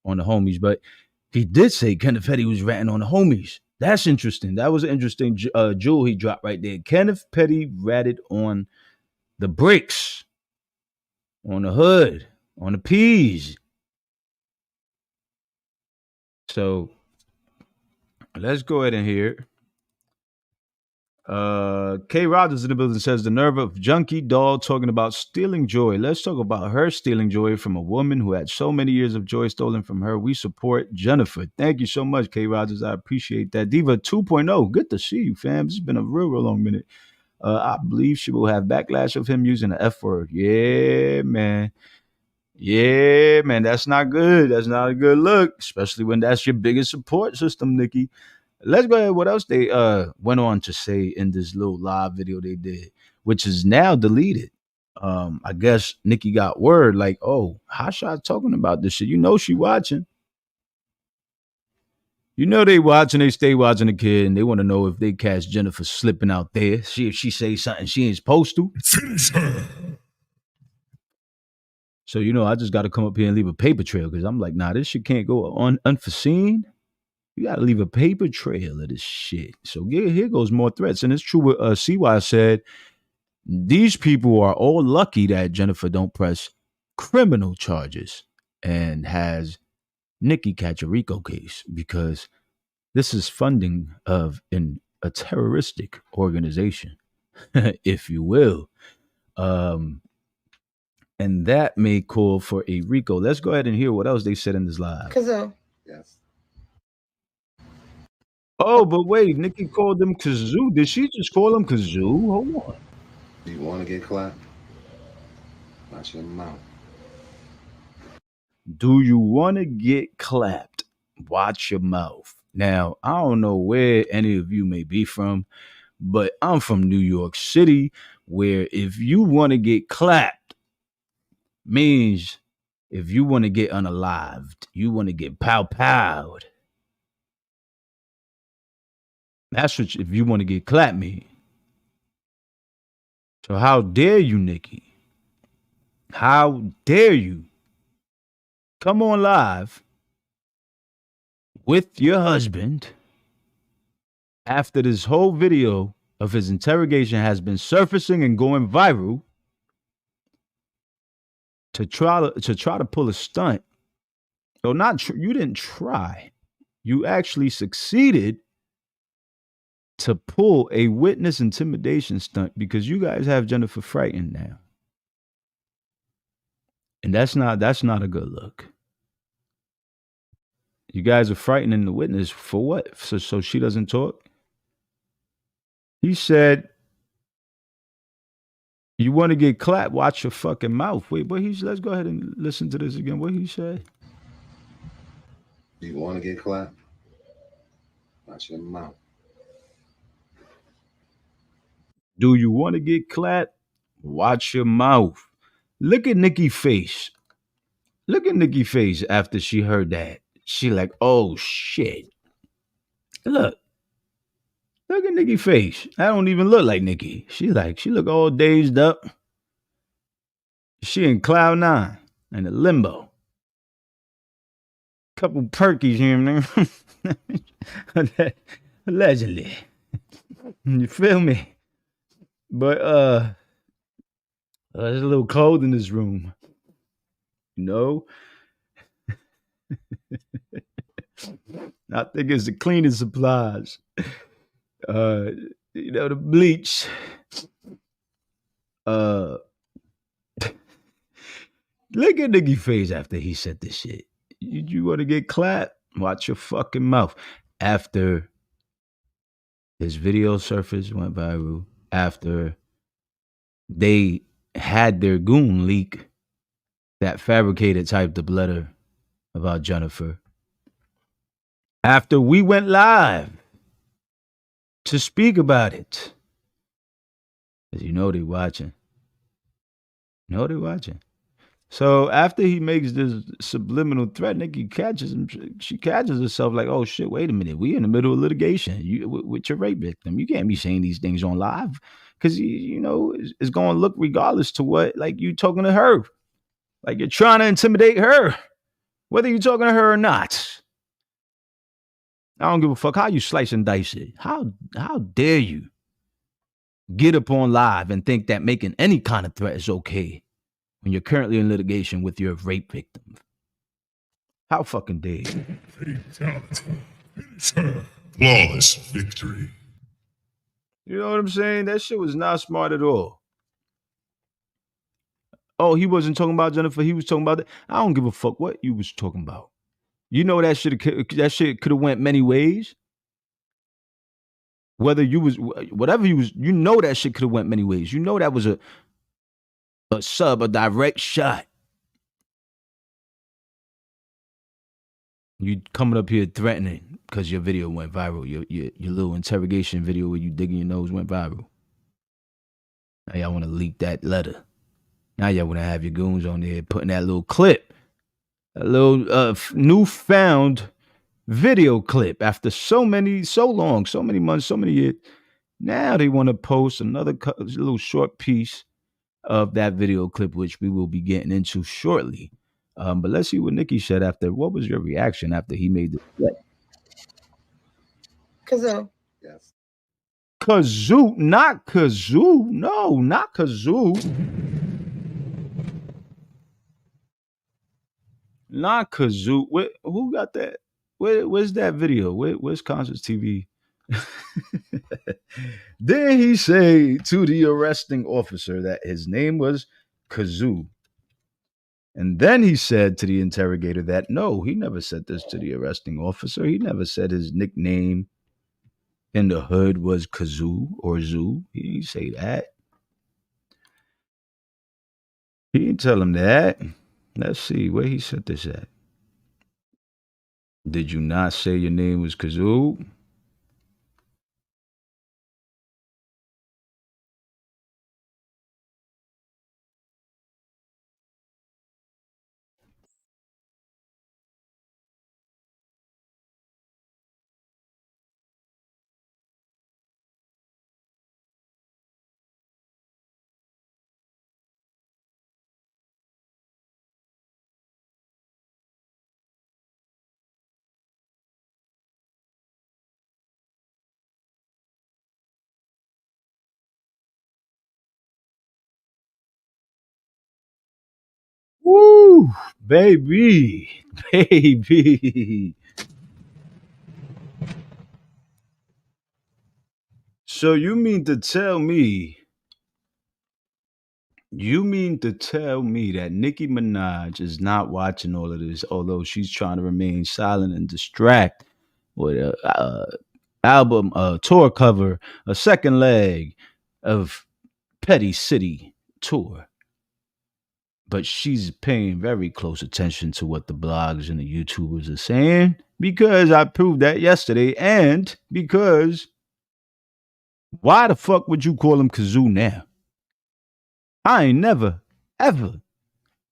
homies, but he did say Kenneth Petty was ratting on the homies. That's interesting. That was an interesting jewel he dropped right there. Kenneth Petty ratted on the bricks, on the hood, on the peas. So let's go ahead and hear it. K. Rogers in the building says the nerve of Junkie Doll talking about stealing joy. Let's talk about her stealing joy from a woman who had so many years of joy stolen from her. We support Jennifer. Thank you so much, K. Rogers. I appreciate that. Diva 2.0. Good to see you, fam. This has been a real long minute. I believe she will have backlash of him using the F word. Yeah, man. Yeah, man. That's not good. That's not a good look, especially when that's your biggest support system, Nikki. Let's go ahead. What else they went on to say in this little live video they did, which is now deleted. I guess Nikki got word like, oh, Hotshot talking about this shit. She watching. They watching, they stay watching the kid, and they want to know if they catch Jennifer slipping out there. See if she say something she ain't supposed to. So, I just got to come up here and leave a paper trail because I'm like, nah, this shit can't go unforeseen. You got to leave a paper trail of this shit. So here goes more threats. And it's true what CY said. These people are all lucky that Jennifer don't press criminal charges and has Nicki catch a RICO case because this is funding of a terroristic organization, if you will. And that may call for a RICO. Let's go ahead and hear what else they said in this live. Kazo. Yes. Oh, but wait, Nicki called him Kazoo. Did she just call him Kazoo? Hold on. Do you want to get clapped? Watch your mouth. Do you want to get clapped? Watch your mouth. Now, I don't know where any of you may be from, but I'm from New York City, where if you want to get clapped, means if you want to get unalived, you want to get pow-powed. That's what if you want to get clapped me. So how dare you, Nicki? How dare you come on live with your husband after this whole video of his interrogation has been surfacing and going viral to try to pull a stunt? So you didn't try. You actually succeeded to pull a witness intimidation stunt because you guys have Jennifer frightened now. And that's not a good look. You guys are frightening the witness for what? So she doesn't talk? He said, you want to get clapped, watch your fucking mouth. Wait, let's go ahead and listen to this again. What he said? Do you want to get clapped? Watch your mouth. Do you want to get clapped? Watch your mouth. Look at Nicki's face. Look at Nicki's face after she heard that. She like, oh shit. Look. Look at Nicki's face. I don't even look like Nicki. She look all dazed up. She in cloud nine in a limbo. Couple perkies here, man. Allegedly. You feel me? But there's a little cold in this room. You know? I think it's the cleaning supplies. The bleach. Look at Nicki's face after he said this shit. You want to get clapped? Watch your fucking mouth. After his video surfaced, went viral, after they had their goon leak that fabricated typed up letter about Jennifer, after we went live to speak about it, because you know they're watching. So after he makes this subliminal threat, Nicki catches him. She catches herself like, "Oh shit! Wait a minute. We in the middle of litigation. With your rape victim. You can't be saying these things on live because it's going to look regardless to what like you talking to her, like you're trying to intimidate her, whether you're talking to her or not. I don't give a fuck how you slice and dice it. How dare you get up on live and think that making any kind of threat is okay when you're currently in litigation with your rape victim? How fucking dare you? Flawless victory. You know what I'm saying? That shit was not smart at all. Oh, he wasn't talking about Jennifer. He was talking about that. I don't give a fuck what you was talking about. You know that shit could have went many ways. Whether you was whatever you was, you know that shit could have went many ways. You know that was a direct shot. You coming up here threatening because your video went viral. Your little interrogation video where you digging your nose went viral. Now y'all want to leak that letter. Now y'all want to have your goons on there putting that little clip, a little newfound video clip after so many months, so many years. Now they want to post another little short piece of that video clip, which we will be getting into shortly. But let's see what Nicki said after. What was your reaction after he made the threat? Kazo. Yes. Kazoo, not Kazoo. No, not Kazoo. Not Kazoo. Who got that? Where's that video? Where's Concerts TV? Then he say to the arresting officer that his name was Kazoo. And then he said to the interrogator that no, he never said this to the arresting officer. He never said his nickname in the hood was Kazoo or Zoo. He didn't say that. He didn't tell him that. Let's see where he said this at. Did you not say your name was Kazoo? Woo, baby. So you mean to tell me You mean to tell me that Nicki Minaj is not watching all of this, although she's trying to remain silent and distract with a album, a tour cover, a second leg of Petty City tour? But she's paying very close attention to what the blogs and the YouTubers are saying because I proved that yesterday, and because why the fuck would you call him Kazoo now? I ain't never, ever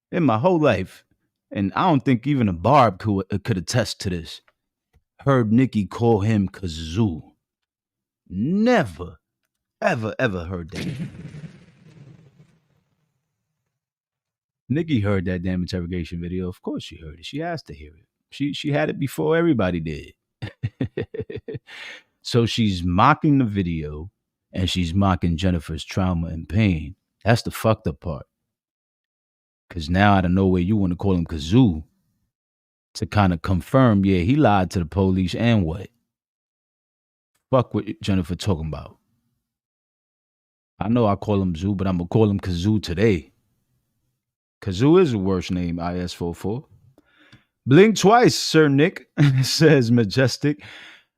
in my whole life, and I don't think even a barb could attest to this, heard Nicki call him Kazoo. Never, ever heard that. Nicki heard that damn interrogation video. Of course she heard it. She has to hear it. She had it before everybody did. So she's mocking the video and she's mocking Jennifer's trauma and pain. That's the fucked up part. Cause now out of nowhere you want to call him Kazoo to kind of confirm, yeah, he lied to the police and what? Fuck what Jennifer talking about. I know I call him Zoo, but I'm gonna call him Kazoo today. Kazoo is the worst name, IS44. Blink twice, Sir Nick, says Majestic.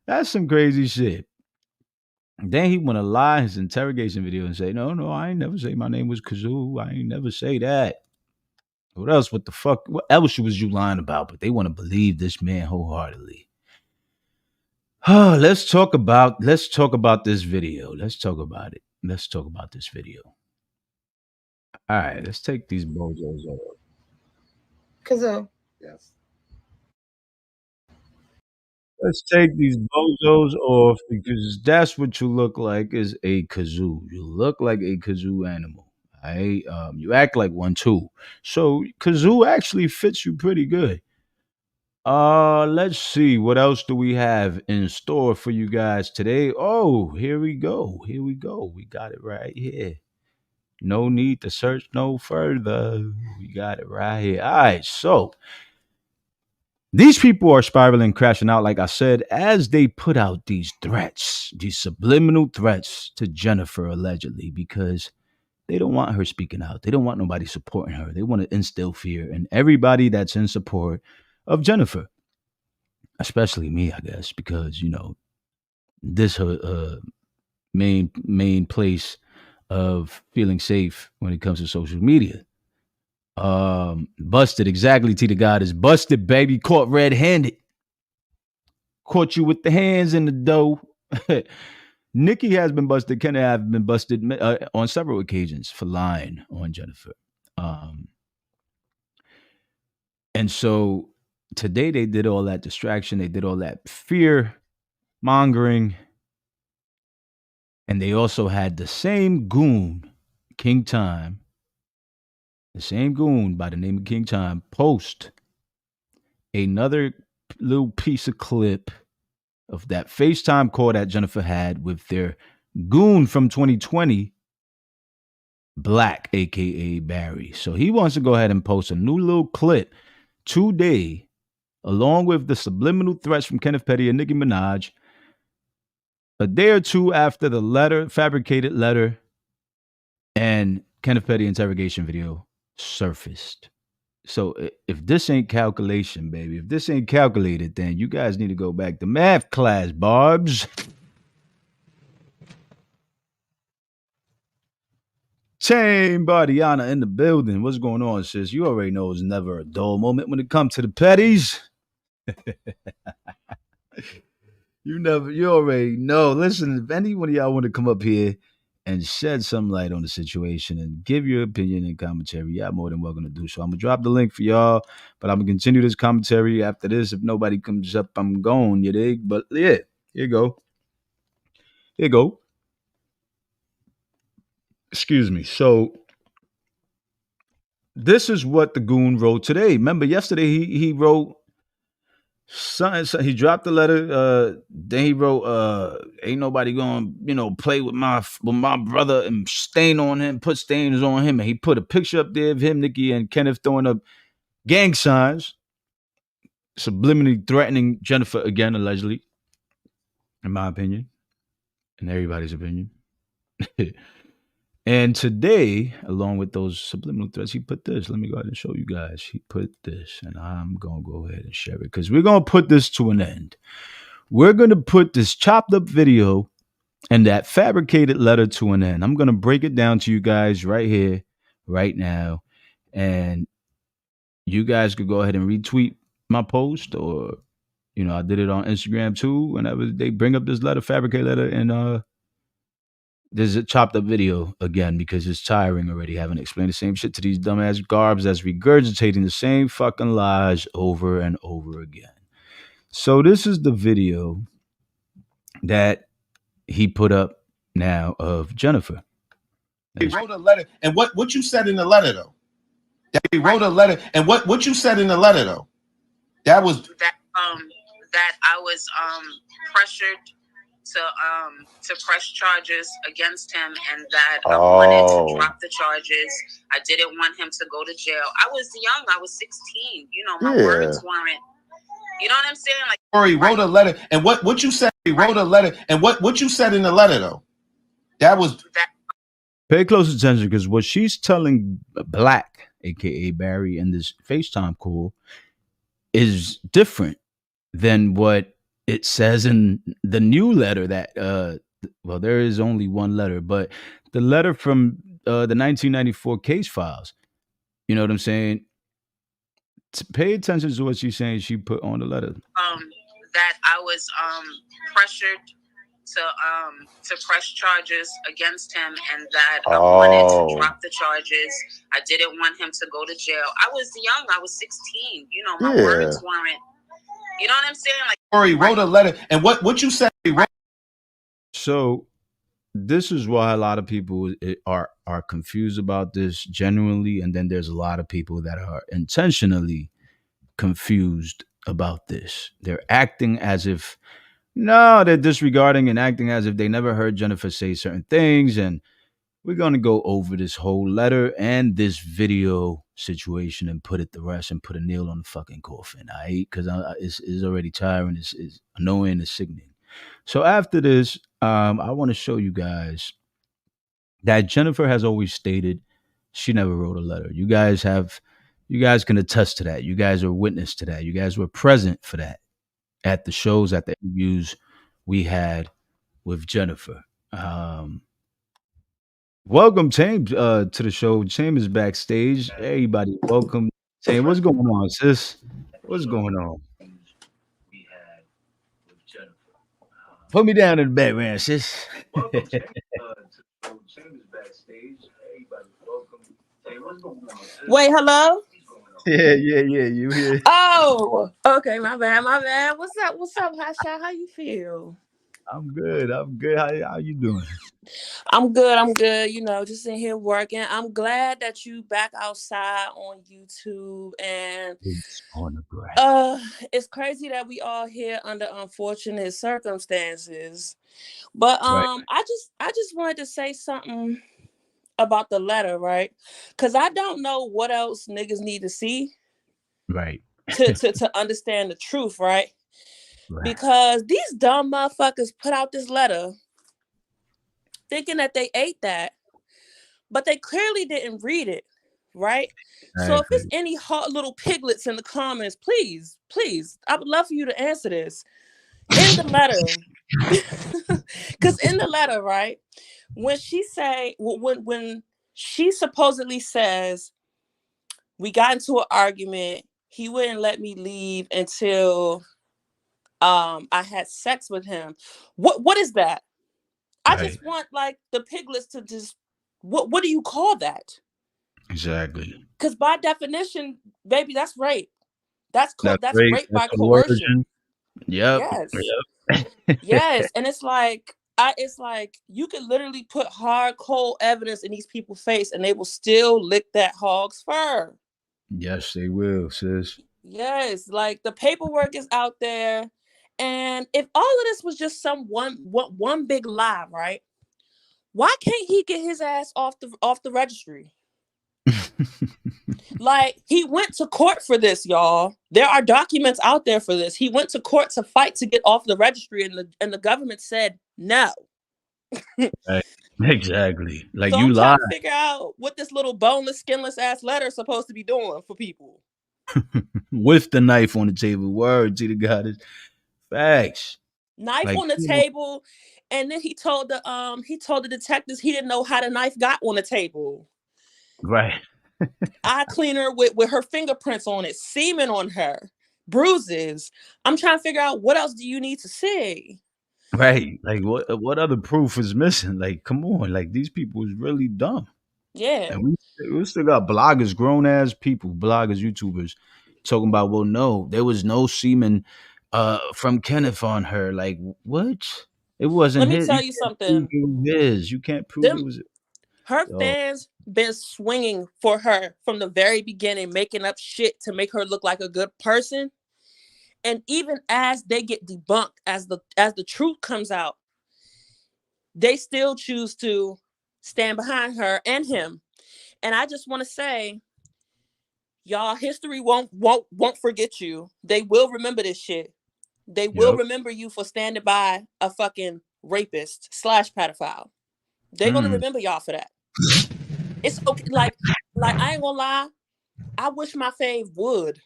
That's some crazy shit. Then he want to lie in his interrogation video and say, no, I ain't never say my name was Kazoo. I ain't never say that. What else? What the fuck? What else was you lying about? But they want to believe this man wholeheartedly. Oh, let's talk about this video. Let's talk about it. Let's talk about this video. All right, let's take these bozos off. Kazo. Yes. Let's take these bozos off because that's what you look like is a kazoo. You look like a kazoo animal. Right? You act like one too. So kazoo actually fits you pretty good. Let's see what else do we have in store for you guys today. Oh, here we go. Here we go. We got it right here. No need to search no further. We got it right here. All right, so these people are spiraling, crashing out, like I said, as they put out these threats, these subliminal threats to Jennifer, allegedly, because they don't want her speaking out. They don't want nobody supporting her. They want to instill fear in everybody that's in support of Jennifer, especially me, I guess, because, this main place of feeling safe when it comes to social media. Busted, exactly. T the God is busted, baby. Caught red-handed. Caught you with the hands in the dough. Nicki has been busted. Kenneth has been busted on several occasions for lying on Jennifer. And so today they did all that distraction. They did all that fear mongering. And they also had the same goon, King Time, the same goon by the name of King Time, post another little piece of clip of that FaceTime call that Jennifer had with their goon from 2020, Black, aka Barry. So he wants to go ahead and post a new little clip today, along with the subliminal threats from Kenneth Petty and Nicki Minaj, a day or two after the fabricated letter and Kenneth Petty interrogation video surfaced. So if this ain't calculation, baby, if this ain't calculated, then you guys need to go back to math class, Barbs. Chain Bardiana in the building. What's going on, sis? You already know it's never a dull moment when it comes to the petties. You already know. Listen, if any one of y'all want to come up here and shed some light on the situation and give your opinion and commentary, y'all more than welcome to do so. I'm going to drop the link for y'all, but I'm going to continue this commentary after this. If nobody comes up, I'm gone, you dig? But yeah, here you go. Here you go. Excuse me. So this is what the goon wrote today. Remember, yesterday he wrote something. So he dropped the letter. Then he wrote, "Ain't nobody gonna, play with my brother and stain on him, put stains on him." And he put a picture up there of him, Nicki, and Kenneth throwing up gang signs, subliminally threatening Jennifer again, allegedly, in my opinion, in everybody's opinion. And today, along with those subliminal threads, he put this. Let me go ahead and show you guys. He put this, and I'm going to go ahead and share it because we're going to put this to an end. We're going to put this chopped up video and that fabricated letter to an end. I'm going to break it down to you guys right here, right now. And you guys could go ahead and retweet my post, or, I did it on Instagram too. Whenever they bring up this letter, fabricated letter, and there's a chopped up video again because it's tiring already having to explain the same shit to these dumbass garbs that's regurgitating the same fucking lies over and over again. So this is the video that he put up now of Jennifer. He wrote a letter, and what you said in the letter though. He wrote a letter, and what you said in the letter though. That was that I was pressured to press charges against him, and that I wanted to drop the charges. I didn't want him to go to jail. I was young. I was 16. My words weren't. You know what I'm saying? Like Cory wrote a letter, and what you said. He wrote a letter, and what you said in the letter though. That was that. Pay close attention because what she's telling Black, aka Barry, in this FaceTime call is different than what it says in the new letter that well, there is only one letter, but the letter from the 1994 case files. You know what I'm saying? Pay attention to what she's saying. She put on the letter. That I was pressured to press charges against him, and that I wanted to drop the charges. I didn't want him to go to jail. I was young. I was 16. My words weren't. You know what I'm saying? Like Cory wrote a letter, and what you said. So this is why a lot of people are confused about this genuinely, and then there's a lot of people that are intentionally confused about this. They're acting as if they're disregarding and acting as if they never heard Jennifer say certain things, and we're going to go over this whole letter and this video situation and put it to rest and put a nail on the fucking coffin, all right? Because it's already tiring, it's annoying, it's sickening. So after this, I want to show you guys that Jennifer has always stated she never wrote a letter. You guys can attest to that. You guys are witness to that. You guys were present for that at the shows, at the interviews we had with Jennifer. Welcome, Tame, to the show. Tame is backstage. Everybody, welcome. Tame, what's going on, sis? What's going on? We had with Jennifer. Put me down in the background, sis. Welcome, Tame, to the show. Tame is backstage. Everybody, welcome. Tame, what's going on, sis? Wait, hello? Yeah, you here? Oh, okay, my bad. What's up, Hasha? How you feel? I'm good. How you doing? I'm good. Just in here working. I'm glad that you back outside on YouTube, and It's on the ground. it's crazy that we all here under unfortunate circumstances. But Right. I just wanted to say something about the letter, right? Because I don't know what else niggas need to see. Right. to understand the truth, right? Because these dumb motherfuckers put out this letter thinking that they ate that, but they clearly didn't read it, right? So if there's any hot little piglets in the comments, please, I would love for you to answer this. In the letter, because in the letter, right, when she supposedly says, we got into an argument, he wouldn't let me leave until I had sex with him. What is that? I just want like the piglets to just what do you call that? Exactly. Because by definition, baby, that's rape. That's rape by coercion. Coercion. Yep. Yes. And it's like you could literally put hard, cold evidence in these people's face and they will still lick that hog's fur. Yes, they will, sis. Yes, like the paperwork is out there. And if all of this was just one big lie, right? Why can't he get his ass off the registry? Like, he went to court for this, y'all. There are documents out there for this. He went to court to fight to get off the registry, and the government said no. Exactly. Like So you I'm lie trying to figure out what this little boneless, skinless ass letter is supposed to be doing for people. with the knife on the table. Word to the goddess. Facts. Knife Like on the table, and then he told the detectives he didn't know how the knife got on the table. right. Eye cleaner with her fingerprints on it, semen on her, bruises. I'm trying to figure out what else do you need to say. Right. Like what other proof is missing? Like, come on. Like these people is really dumb. Yeah. And we still got bloggers, grown ass people, bloggers, YouTubers, talking about, well, no, there was no semen from Kenneth on her. Like, what? It wasn't Let me his. You tell you can't prove something. it was his. You can't prove it Them was. her Oh, fans been swinging for her from the very beginning, making up shit to make her look like a good person. And even as they get debunked, as the truth comes out, they still choose to stand behind her and him. And I just want to say, y'all, history won't forget you. They will remember this shit. They will yep. remember you for standing by a fucking rapist / pedophile. They're gonna Mm, remember y'all for that. It's okay. Like I ain't gonna lie. I wish my fave would.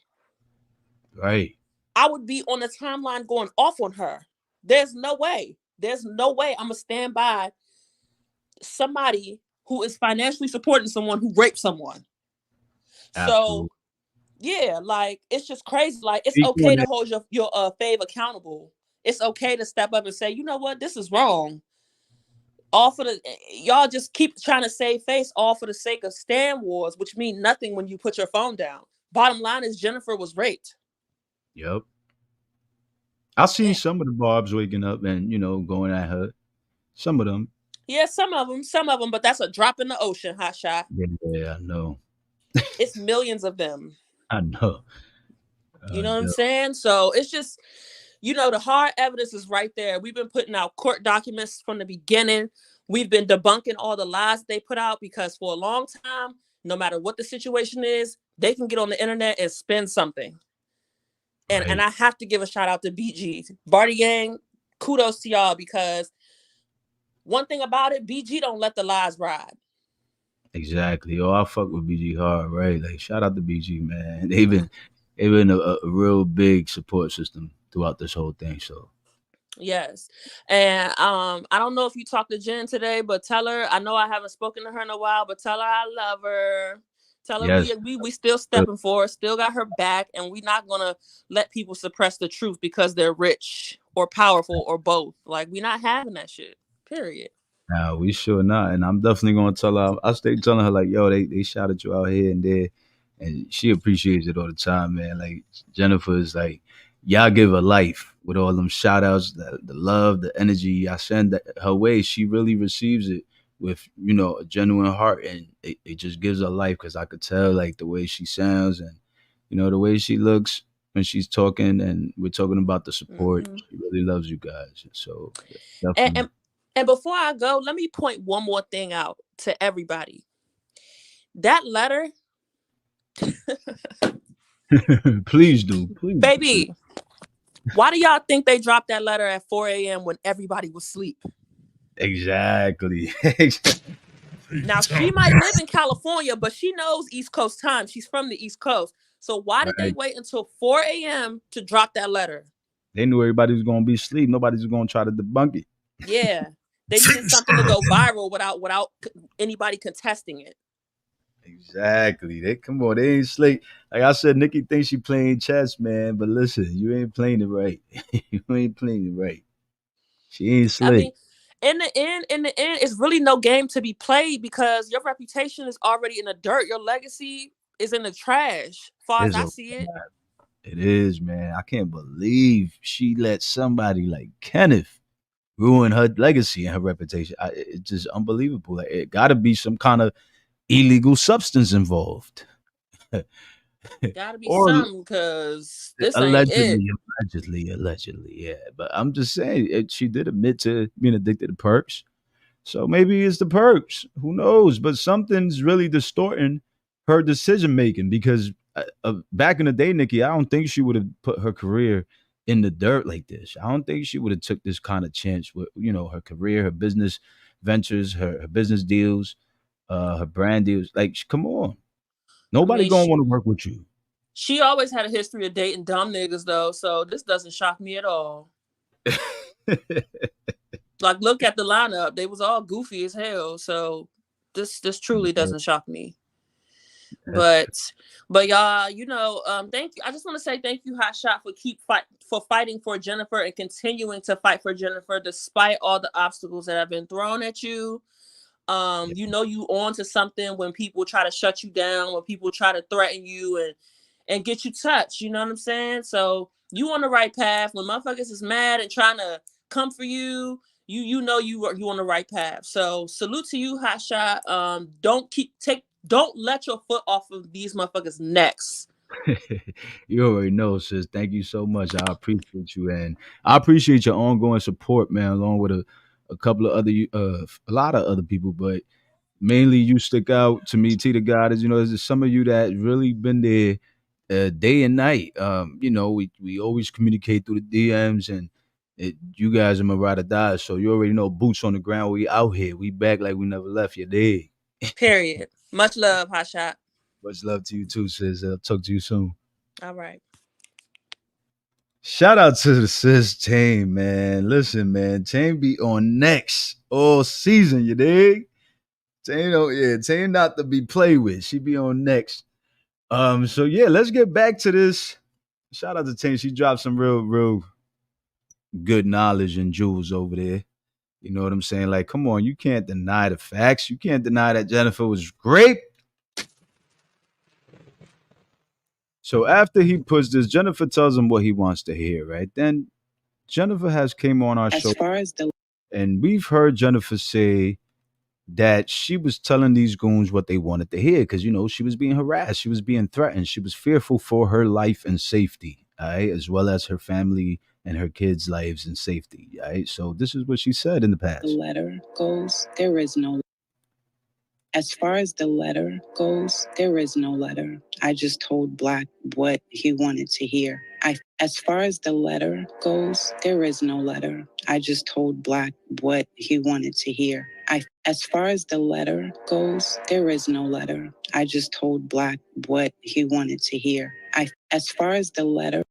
right. I would be on the timeline going off on her. There's no way. There's no way I'm gonna stand by somebody who is financially supporting someone who raped someone. So Absolutely. yeah, like it's just crazy. Like it's Speak okay on to that. hold your fave accountable. It's okay to step up and say, you know what, this is wrong. All for the y'all just keep trying to save face, all for the sake of Stan Wars, which mean nothing when you put your phone down. Bottom line is Jennifer was raped. Yep. I seen And some of the Barbs waking up and, going at her. Some of them. yeah, some of them, but that's a drop in the ocean, hot shot. Yeah, I know. It's millions of them. I know. You know what I'm Yeah. saying? So it's just, the hard evidence is right there. We've been putting out court documents from the beginning. We've been debunking all the lies they put out because for a long time, no matter what the situation is, they can get on the internet and spin something. And Right. I have to give a shout out to BG. Barty Gang, kudos to y'all because one thing about it, BG don't let the lies ride. Exactly. Oh, I fuck with BG hard, right? Like shout out to BG, man. They've been a real big support system throughout this whole thing. So Yes. And I don't know if you talked to Jen today, but tell her, I know I haven't spoken to her in a while, but tell her I love her. Tell her yes, we still stepping for her, still got her back, and we're not gonna let people suppress the truth because they're rich or powerful or both. Like we're not having that shit. Period. now we sure not. And I'm definitely gonna tell her. I stay telling her like, yo, they shouted you out here and there, and she appreciates it all the time, man. Like Jennifer is like, y'all give her life with all them shout outs, the love, the energy I send her way. She really receives it with a genuine heart, and it just gives her life because I could tell like the way she sounds and the way she looks when she's talking, and we're talking about the support. Mm-hmm. She really loves you guys, so And, definitely. and and before I go, let me point one more thing out to everybody. That letter, Please do, please do. baby. Why do y'all think they dropped that letter at 4 a.m. when everybody was asleep? Exactly. Now she might live in California, but she knows East Coast time. She's from the East Coast. So why did they Right. wait until 4 a.m. to drop that letter? They knew everybody was gonna be asleep. Nobody's gonna try to debunk it. Yeah. They needed something to go viral without anybody contesting it. Exactly. They come on. They ain't slick. Like I said, Nikki thinks she playing chess, man. But listen, you ain't playing it right. You ain't playing it right. She ain't I slick. mean, in the end, it's really no game to be played because your reputation is already in the dirt. Your legacy is in the trash, as far as It's I a see it. It is, man. I can't believe she let somebody like Kenneth ruin her legacy and her reputation. It's just unbelievable. Like, it got to be some kind of illegal substance involved, Gotta be or something because this ain't it. allegedly, yeah. But I'm just saying, she did admit to being addicted to perks, so maybe it's the perks. Who knows? But something's really distorting her decision making because back in the day, Nikki, I don't think she would have put her career in the dirt like this. I don't think she would have took this kind of chance with, her career, her business ventures, her business deals, her brand deals. Like, come on. Nobody gonna want to work with you. She always had a history of dating dumb niggas though, so this doesn't shock me at all. Like, look at the lineup. They was all goofy as hell. So this truly doesn't shock me. But y'all, thank you. I just want to say thank you, Hot Shot, for fighting for Jennifer and continuing to fight for Jennifer despite all the obstacles that have been thrown at you. You on to something when people try to shut you down, when people try to threaten you and get you touched. You know what I'm saying? So you on the right path. When motherfuckers is mad and trying to come for you, you on the right path. So salute to you, Hot Shot. Don't let your foot off of these motherfuckers' necks. You already know, sis. Thank you so much. I appreciate you, and I appreciate your ongoing support, man. Along with a couple of other, a lot of other people, but mainly you stick out to me. T the God is, there's some of you that really been there day and night. We always communicate through the DMs, and you guys are my ride or die. So you already know, boots on the ground. We out here. We back like we never left. You dig? Period. Much love, Hot Shot. Much love to you too, sis. I'll talk to you soon. All right. Shout out to the sis Tame, man. Listen, man, Tame be on next all season, you dig? Tame not to be played with. She be on next. So yeah, let's get back to this. Shout out to Tame. She dropped some real good knowledge and jewels over there. You know what I'm saying? Like, come on, you can't deny the facts. You can't deny that Jennifer was great. So after he puts this, Jennifer tells him what he wants to hear, right? Then Jennifer came on our show, and we've heard Jennifer say that she was telling these goons what they wanted to hear because, she was being harassed. She was being threatened. She was fearful for her life and safety, all right, as well as her family and her kids' lives and safety, all right? So this is what she said in the past. The letter goes, there is no. As far as the letter goes, there is no letter. I just told Black what he wanted to hear. As far as the letter goes, there is no letter. I just told Black what he wanted to hear. As far as the letter goes, there is no letter. I just told Black what he wanted to hear. As far as the letter.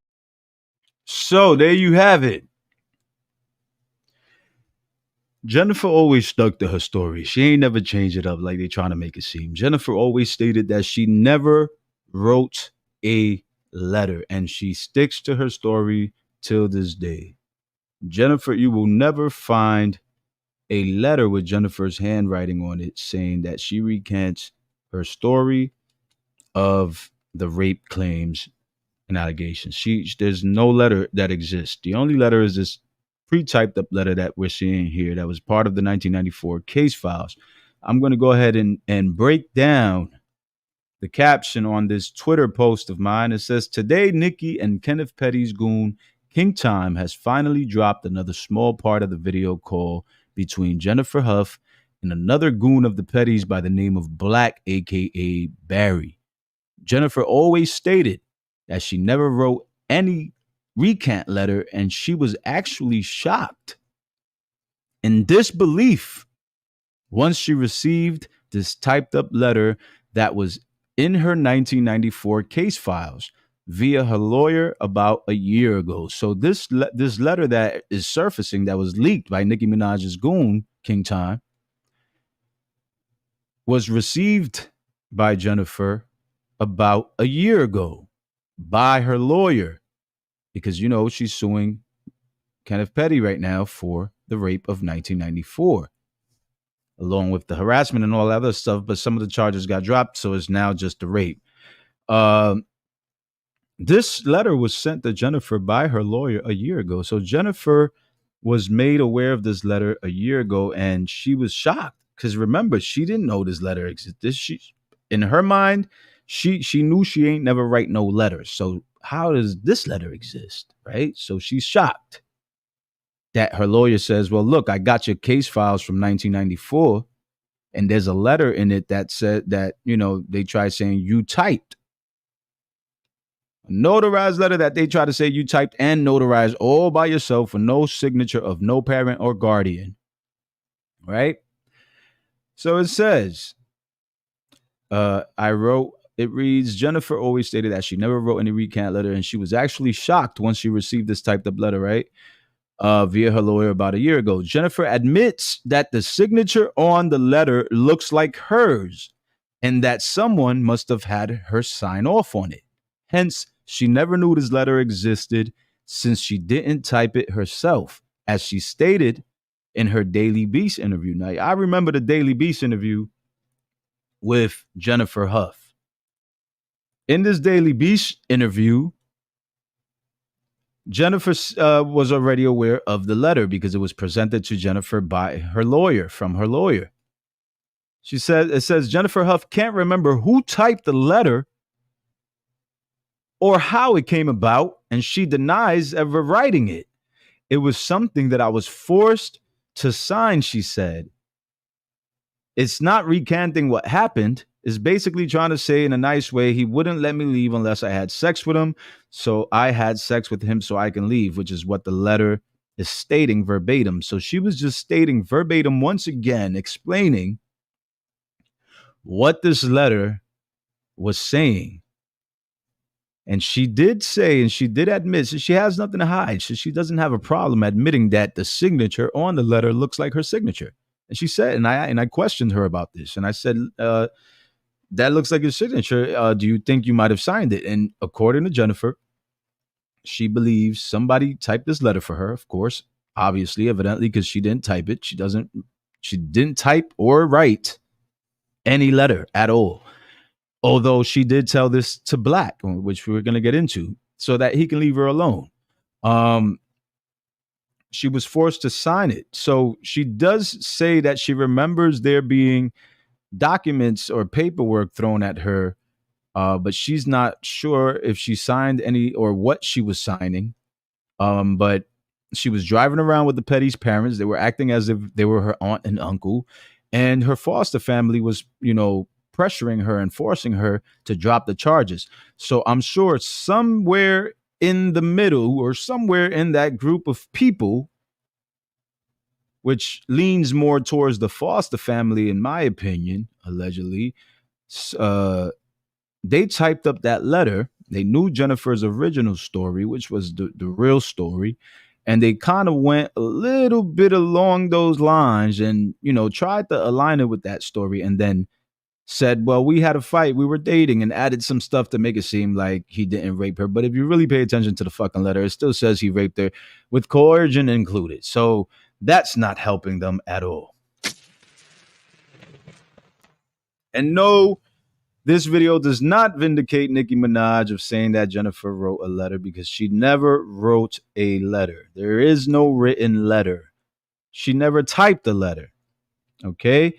So there you have it. Jennifer always stuck to her story. She ain't never changed it up like they trying to make it seem. Jennifer always stated that she never wrote a letter, and she sticks to her story till this day. Jennifer, you will never find a letter with Jennifer's handwriting on it saying that she recants her story of the rape claims and allegations. There's no letter that exists. The only letter is this pre-typed up letter that we're seeing here that was part of the 1994 case files. I'm going to go ahead and break down the caption on this Twitter post of mine. It says, today, Nicki and Kenneth Petty's goon, King Time, has finally dropped another small part of the video call between Jennifer Huff and another goon of the Pettys by the name of Black, a.k.a. Barry. Jennifer always stated that she never wrote any recant letter, and she was actually shocked in disbelief once she received this typed up letter that was in her 1994 case files via her lawyer about a year ago. So this letter that is surfacing that was leaked by Nicki Minaj's goon, King Time, was received by Jennifer about a year ago by her lawyer because, she's suing Kenneth Petty right now for the rape of 1994, along with the harassment and all that other stuff. But some of the charges got dropped, so it's now just the rape. This letter was sent to Jennifer by her lawyer a year ago. So Jennifer was made aware of this letter a year ago, and she was shocked because, remember, she didn't know this letter existed. In her mind, she knew she ain't never write no letters. So how does this letter exist, right? So she's shocked that her lawyer says, well, look, I got your case files from 1994, and there's a letter in it that said that, they tried saying you typed. Notarized letter that they try to say you typed and notarized all by yourself with no signature of no parent or guardian. Right? So it says, it reads, Jennifer always stated that she never wrote any recant letter, and she was actually shocked once she received this typed up letter, right? Via her lawyer about a year ago. Jennifer admits that the signature on the letter looks like hers and that someone must have had her sign off on it. Hence, she never knew this letter existed since she didn't type it herself, as she stated in her Daily Beast interview. Now, I remember the Daily Beast interview with Jennifer Huff. In this Daily Beast interview, Jennifer was already aware of the letter because it was presented to Jennifer by her lawyer, from her lawyer. She said, it says, Jennifer Huff can't remember who typed the letter or how it came about, and she denies ever writing it. It was something that I was forced to sign, she said. It's not recanting what happened. It's basically trying to say in a nice way, he wouldn't let me leave unless I had sex with him. So I had sex with him so I can leave, which is what the letter is stating verbatim. So she was just stating verbatim once again, explaining what this letter was saying. And she did say, and she did admit, so she has nothing to hide. So she doesn't have a problem admitting that the signature on the letter looks like her signature. And she said, and I questioned her about this. And I said, that looks like your signature. Do you think you might have signed it? And according to Jennifer, she believes somebody typed this letter for her, of course, obviously, evidently, because she didn't type it. She didn't type or write any letter at all. Although she did tell this to Black, which we're going to get into, so that he can leave her alone. She was forced to sign it. So she does say that she remembers there being documents or paperwork thrown at her, but she's not sure if she signed any or what she was signing. But she was driving around with the Petty's parents. They were acting as if they were her aunt and uncle, and her foster family was, pressuring her and forcing her to drop the charges. So I'm sure somewhere in the middle or somewhere in that group of people, which leans more towards the foster family, in my opinion, allegedly, they typed up that letter. They knew Jennifer's original story, which was the real story. And they kind of went a little bit along those lines and, tried to align it with that story, and then said, well, we had a fight, we were dating, and added some stuff to make it seem like he didn't rape her. But if you really pay attention to the fucking letter, it still says he raped her with coercion included. So that's not helping them at all. And no, this video does not vindicate Nicki Minaj of saying that Jennifer wrote a letter, because she never wrote a letter. There is no written letter. She never typed a letter. Okay?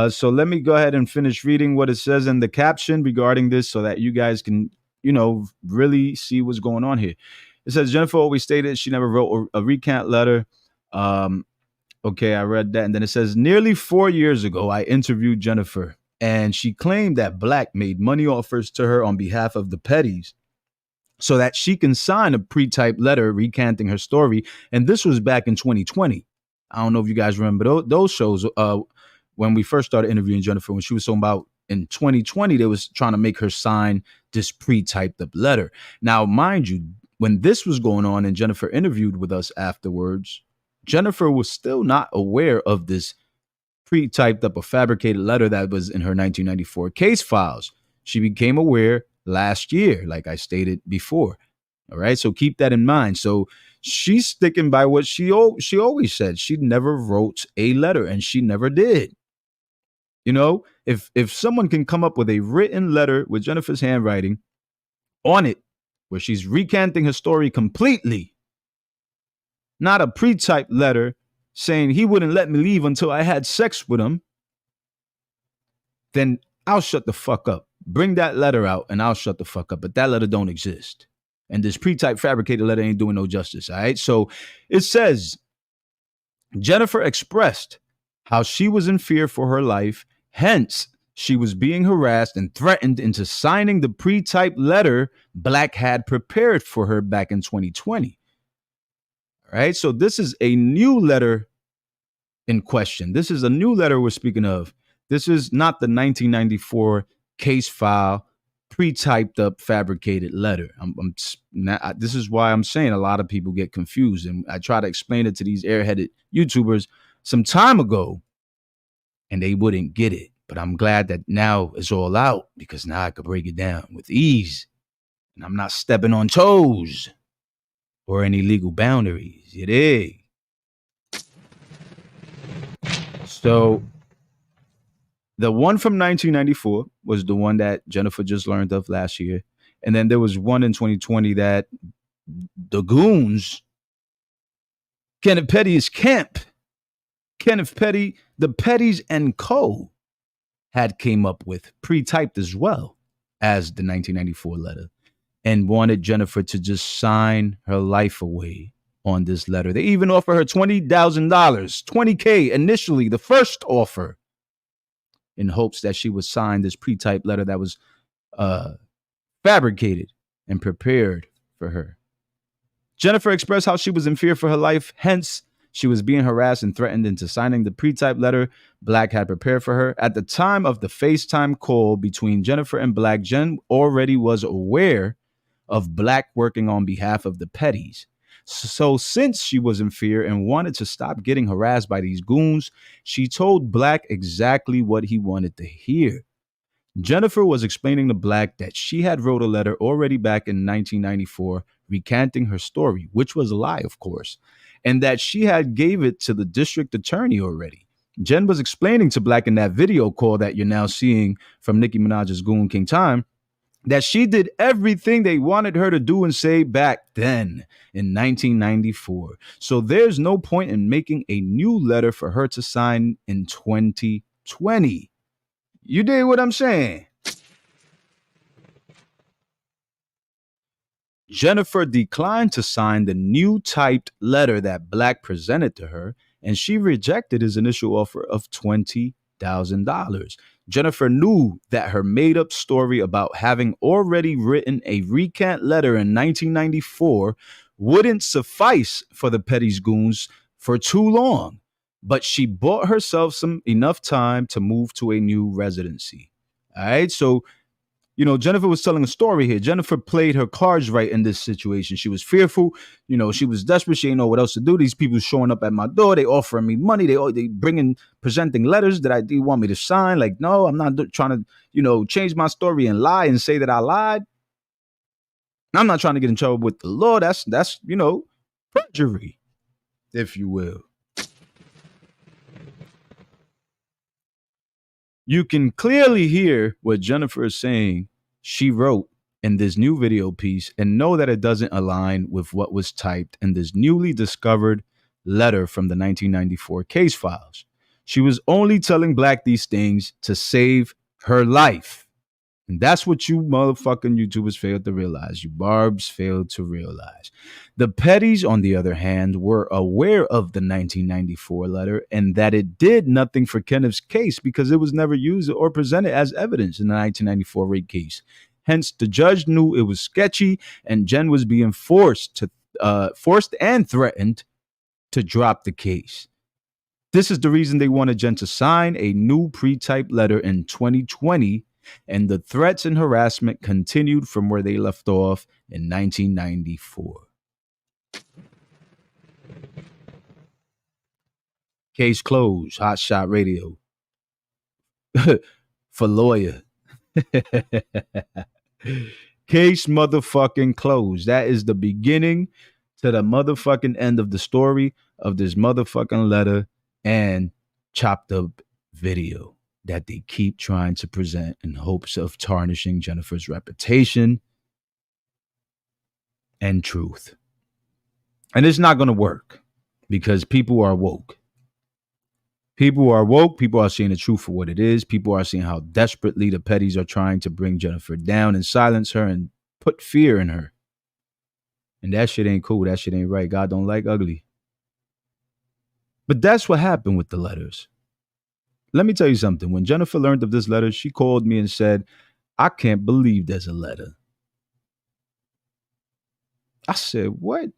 So let me go ahead and finish reading what it says in the caption regarding this so that you guys can, really see what's going on here. It says, Jennifer always stated she never wrote a recant letter. Okay, I read that. And then it says, nearly 4 years ago, I interviewed Jennifer, and she claimed that Black made money offers to her on behalf of the Pettys so that she can sign a pre-typed letter recanting her story. And this was back in 2020. I don't know if you guys remember those shows. When we first started interviewing Jennifer, when she was talking about in 2020, they was trying to make her sign this pre-typed up letter. Now, mind you, when this was going on and Jennifer interviewed with us afterwards, Jennifer was still not aware of this pre-typed up or fabricated letter that was in her 1994 case files. She became aware last year, like I stated before. All right, so keep that in mind. So she's sticking by what she always said. She never wrote a letter, and she never did. If someone can come up with a written letter with Jennifer's handwriting on it, where she's recanting her story completely, not a pre-typed letter saying he wouldn't let me leave until I had sex with him, then I'll shut the fuck up. Bring that letter out and I'll shut the fuck up. But that letter don't exist. And this pre-typed fabricated letter ain't doing no justice. All right. So it says, Jennifer expressed how she was in fear for her life. Hence, she was being harassed and threatened into signing the pre-typed letter Black had prepared for her back in 2020. All right, so this is a new letter in question. This is a new letter we're speaking of. This is not the 1994 case file pre-typed up fabricated letter. This is why I'm saying a lot of people get confused, and I try to explain it to these airheaded YouTubers some time ago, and they wouldn't get it. But I'm glad that now it's all out, because now I could break it down with ease, and I'm not stepping on toes or any legal boundaries. You dig? So the one from 1994 was the one that Jennifer just learned of last year. And then there was one in 2020 that the goons, Kenneth Petty's camp, Kenneth Petty, the Pettys and Co. had came up with, pre-typed as well as the 1994 letter, and wanted Jennifer to just sign her life away on this letter. They even offer her $20,000, $20K initially, the first offer, in hopes that she would sign this pre-typed letter that was fabricated and prepared for her. Jennifer expressed how she was in fear for her life, hence she was being harassed and threatened into signing the pre-typed letter Black had prepared for her. At the time of the FaceTime call between Jennifer and Black, Jen already was aware of Black working on behalf of the Pettys. So since she was in fear and wanted to stop getting harassed by these goons, she told Black exactly what he wanted to hear. Jennifer was explaining to Black that she had wrote a letter already back in 1994 recanting her story, which was a lie, of course, and that she had gave it to the district attorney already. Jen was explaining to Black in that video call that you're now seeing from Nicki Minaj's Goon King Time that she did everything they wanted her to do and say back then in 1994. So there's no point in making a new letter for her to sign in 2020. You dig what I'm saying? Jennifer declined to sign the new typed letter that Black presented to her, and she rejected his initial offer of $20,000. Jennifer knew that her made-up story about having already written a recant letter in 1994 wouldn't suffice for the Petty's goons for too long, but she bought herself enough time to move to a new residency. All right, so Jennifer was telling a story here. Jennifer played her cards right in this situation. She was fearful. She was desperate. She didn't know what else to do. These people showing up at my door. They offering me money. They presenting letters that they want me to sign. Like, no, I'm not trying to, change my story and lie and say that I lied. I'm not trying to get in trouble with the law. That's perjury, if you will. You can clearly hear what Jennifer is saying she wrote in this new video piece, and know that it doesn't align with what was typed in this newly discovered letter from the 1994 case files. She was only telling Black these things to save her life. And that's what you motherfucking YouTubers failed to realize. You barbs failed to realize. The Pettys, on the other hand, were aware of the 1994 letter and that it did nothing for Kenneth's case because it was never used or presented as evidence in the 1994 rape case. Hence, the judge knew it was sketchy, and Jen was being forced and threatened to drop the case. This is the reason they wanted Jen to sign a new pre-typed letter in 2020, and the threats and harassment continued from where they left off in 1994. Case closed. Hot Shot Radio. For lawyer. Case motherfucking closed. That is the beginning to the motherfucking end of the story of this motherfucking letter and chopped up video that they keep trying to present in hopes of tarnishing Jennifer's reputation and truth. And it's not going to work because people are woke. People are woke. People are seeing the truth for what it is. People are seeing how desperately the Pettys are trying to bring Jennifer down and silence her and put fear in her. And that shit ain't cool. That shit ain't right. God don't like ugly. But that's what happened with the letters. let me tell you something. When Jennifer learned of this letter, she called me and said, I can't believe there's a letter. I said, what?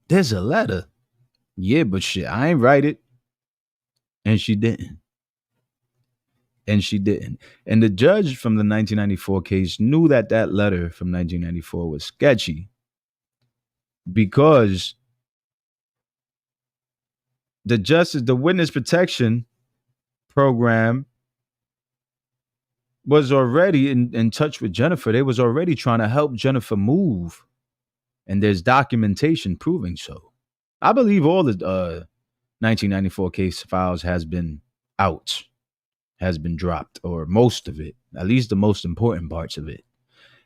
There's a letter? Yeah, but shit, I ain't write it. And she didn't. And she didn't. And the judge from the 1994 case knew that that letter from 1994 was sketchy because the witness protection program was already in touch with Jennifer. They was already trying to help Jennifer move. And there's documentation proving so. I believe all the 1994 case files has been out, has been dropped, or most of it, at least the most important parts of it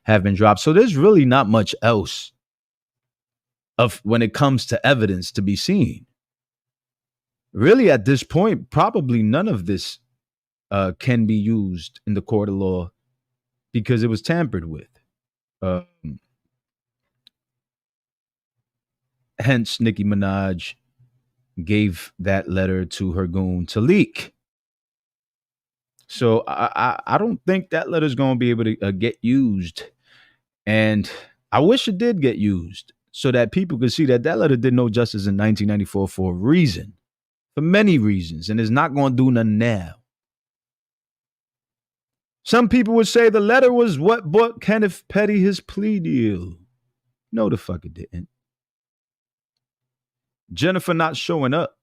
have been dropped. So there's really not much else of when it comes to evidence to be seen. Really, at this point, probably none of this can be used in the court of law because it was tampered with. Hence, Nicki Minaj gave that letter to her goon to leak. So I don't think that letter is going to be able to get used. And I wish it did get used so that people could see that that letter did no justice in 1994 for a reason, for many reasons, and it's not going to do nothing now. Some people would say the letter was what bought Kenneth Petty his plea deal. No, the fuck it didn't. Jennifer not showing up.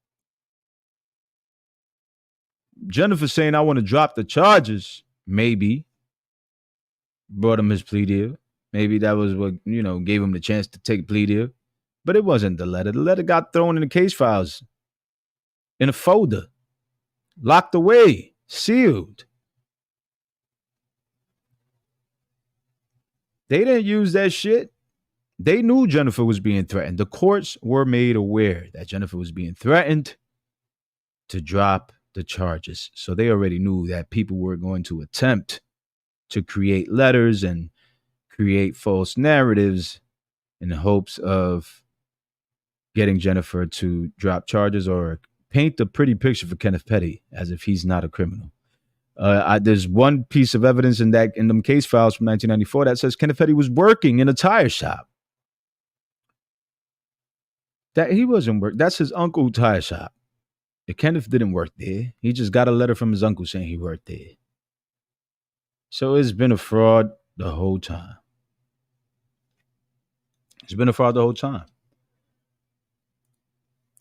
Jennifer saying, I want to drop the charges, maybe brought him his plea deal. Maybe that was what, gave him the chance to take a plea deal. But it wasn't the letter. The letter got thrown in the case files, in a folder, locked away, sealed. They didn't use that shit. They knew Jennifer was being threatened. The courts were made aware that Jennifer was being threatened to drop the charges. So they already knew that people were going to attempt to create letters and create false narratives in the hopes of getting Jennifer to drop charges or paint a pretty picture for Kenneth Petty as if he's not a criminal. There's one piece of evidence in them case files from 1994 that says Kenneth Petty was working in a tire shop. That he wasn't work. That's his uncle's tire shop. Kenneth didn't work there. He just got a letter from his uncle saying he worked there. So it's been a fraud the whole time. It's been a fraud the whole time.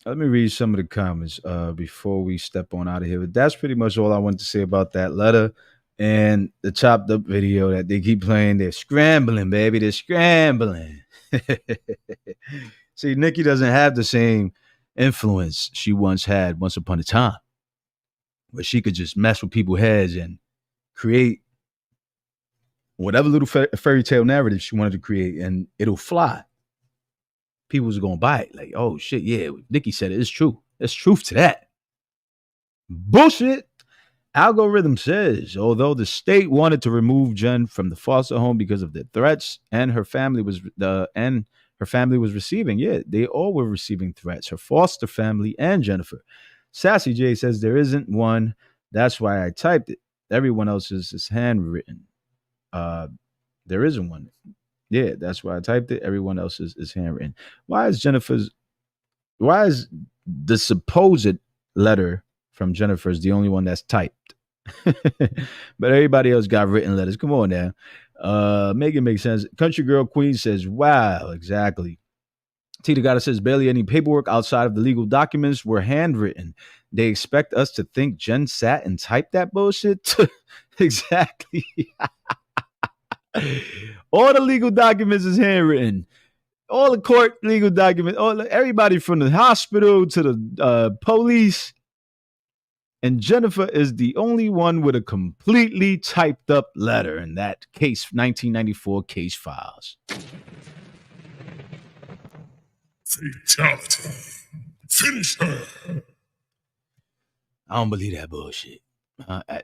Let me read some of the comments before we step on out of here. But that's pretty much all I wanted to say about that letter and the chopped up video that they keep playing. They're scrambling, baby. They're scrambling. See, Nicki doesn't have the same influence she once had once upon a time, where she could just mess with people's heads and create whatever little fairy tale narrative she wanted to create, and it'll fly. People's going to buy it. Like, oh, shit, yeah, Nicki said it. It's true. There's truth to that. Bullshit. Algorithm says, although the state wanted to remove Jen from the foster home because of the threats and her family was receiving, yeah, they all were receiving threats, her foster family and Jennifer. Sassy J says there isn't one. That's why I typed it. Everyone else's is handwritten. There isn't one. Yeah, that's why I typed it. Everyone else is handwritten. Why is the supposed letter from Jennifer's the only one that's typed? But everybody else got written letters. Come on now. Make it make sense. Country Girl Queen says, wow, exactly. Tita Gata says, barely any paperwork outside of the legal documents were handwritten. They expect us to think Jen sat and typed that bullshit? Exactly. All the legal documents is handwritten. All the court legal documents, everybody from the hospital to the police. And Jennifer is the only one with a completely typed up letter in that case, 1994 case files. Fatality. Finish her. I don't believe that bullshit.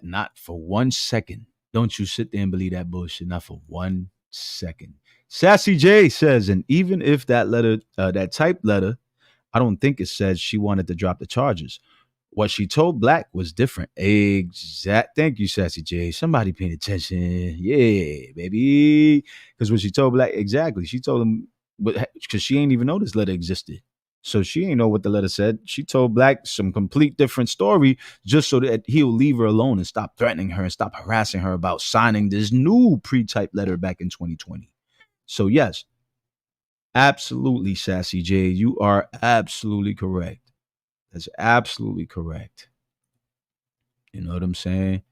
Not for 1 second. Don't you sit there and believe that bullshit. Not for 1 second. Sassy J says, and even if that letter, that typed letter I don't think it said she wanted to drop the charges. What she told Black was different. Thank you, Sassy J. Somebody paying attention. Yeah, baby. Because what she told Black, exactly. She told him, because she ain't even know this letter existed. So she ain't know what the letter said. She told Black some complete different story just so that he'll leave her alone and stop threatening her and stop harassing her about signing this new pre-typed letter back in 2020. So yes, absolutely, Sassy J. You are absolutely correct. That's absolutely correct. You know what I'm saying?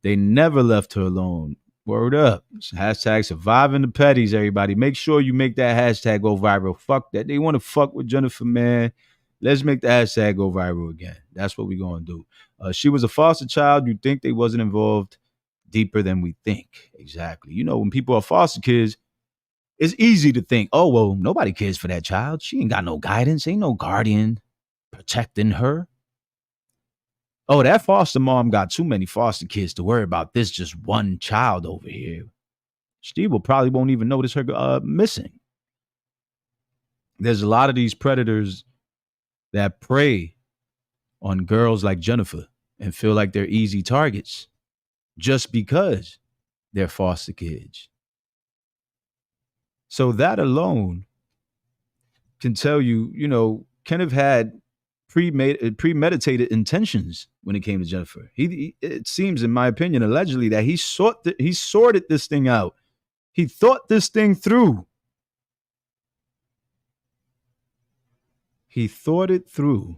They never left her alone. Word up. Hashtag surviving the petties, everybody. Make sure you make that hashtag go viral. Fuck that. They want to fuck with Jennifer, man. Let's make the hashtag go viral again. That's what we're going to do. She was a foster child. You think they wasn't involved deeper than we think. Exactly. You know, when people are foster kids, it's easy to think, oh, well, nobody cares for that child. She ain't got no guidance. Ain't no guardian protecting her. Oh, that foster mom got too many foster kids to worry about this just one child over here. Steve will probably won't even notice her missing. There's a lot of these predators that prey on girls like Jennifer and feel like they're easy targets just because they're foster kids. So that alone can tell you, you know, Kenneth had premeditated intentions when it came to Jennifer. It seems, in my opinion, allegedly that he sorted this thing out. He thought this thing through. He thought it through,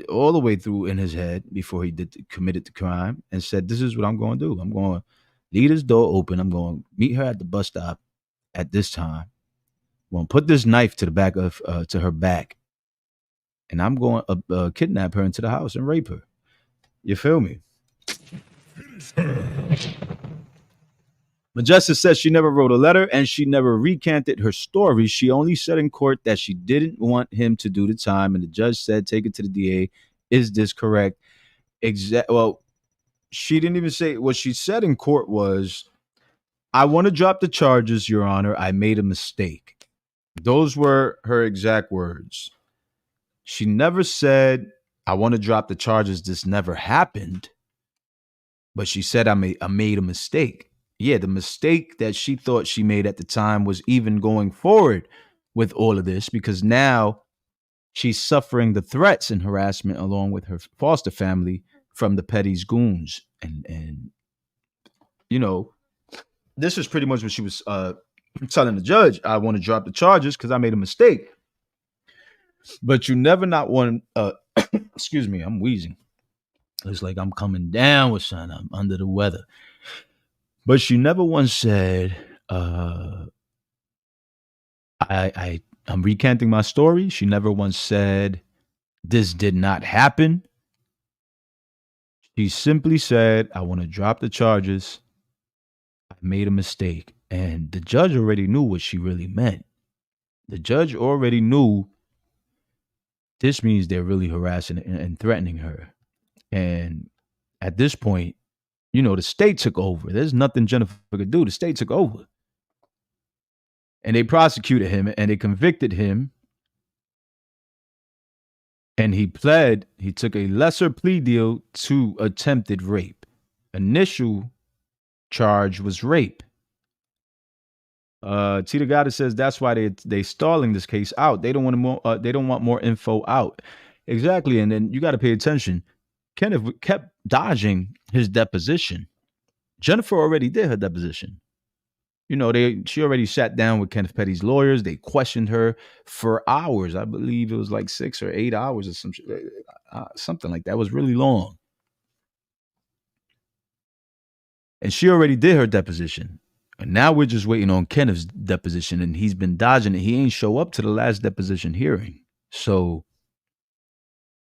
all the way through in his head before he committed the crime, and said, "This is what I'm going to do. I'm going to leave this door open. I'm going to meet her at the bus stop at this time. I'm going to put this knife to the back of to her back, and I'm going to kidnap her into the house and rape her." You feel me? Majestic says she never wrote a letter and she never recanted her story. She only said in court that she didn't want him to do the time, and the judge said, "Take it to the DA. Is this correct?" Well, she didn't even say. What she said in court was, "I want to drop the charges, Your Honor. I made a mistake." Those were her exact words. She never said, "I want to drop the charges. This never happened." But she said, I made a mistake. Yeah, the mistake that she thought she made at the time was even going forward with all of this, because now she's suffering the threats and harassment along with her foster family from the Petty's goons. And you know, this is pretty much what she was telling the judge. I want to drop the charges because I made a mistake. But you never not want, excuse me, I'm wheezing. It's like I'm coming down with something. I'm under the weather. But she never once said, I'm recanting my story. She never once said, this did not happen. She simply said, I want to drop the charges. I made a mistake. And the judge already knew what she really meant. The judge already knew this means they're really harassing and threatening her. And at this point, you know, the state took over. There's nothing Jennifer could do. The state took over. And they prosecuted him and they convicted him. And he pled, he took a lesser plea deal to attempted rape. Initial charge was rape. Tita Gata says that's why they stalling this case out. They don't want more info out. Exactly. And then you got to pay attention. Kenneth kept dodging his deposition. Jennifer already did her deposition. You know, she already sat down with Kenneth Petty's lawyers. They questioned her for hours. I believe it was like 6 or 8 hours or something like that. It was really long. And she already did her deposition. And now we're just waiting on Kenneth's deposition, and he's been dodging it. He ain't show up to the last deposition hearing. So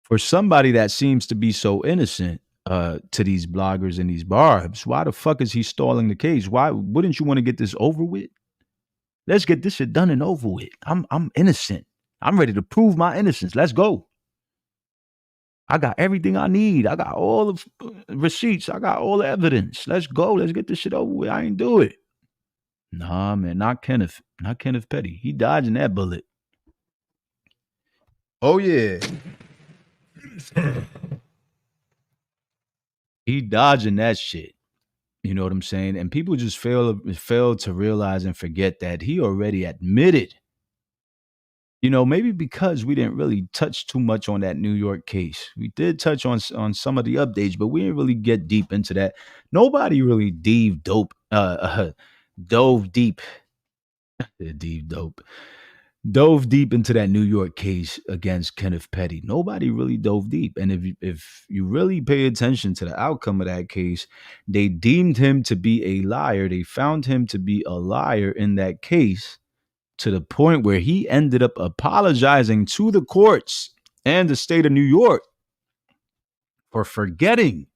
for somebody that seems to be so innocent to these bloggers and these barbs, why the fuck is he stalling the case? Why wouldn't you want to get this over with? Let's get this shit done and over with. I'm innocent. I'm ready to prove my innocence. Let's go. I got everything I need. I got all the receipts. I got all the evidence. Let's go. Let's get this shit over with. I ain't do it. Nah, man, not Kenneth. Not Kenneth Petty. He dodging that bullet. Oh yeah. He dodging that shit. You know what I'm saying? And people just fail to realize and forget that he already admitted. You know, maybe because we didn't really touch too much on that New York case. We did touch on some of the updates, but we didn't really get deep into that. Nobody really dove deep, deep dope, dove deep into that New York case against Kenneth Petty. Nobody really dove deep. And if you really pay attention to the outcome of that case, they deemed him to be a liar. They found him to be a liar in that case to the point where he ended up apologizing to the courts and the state of New York for forgetting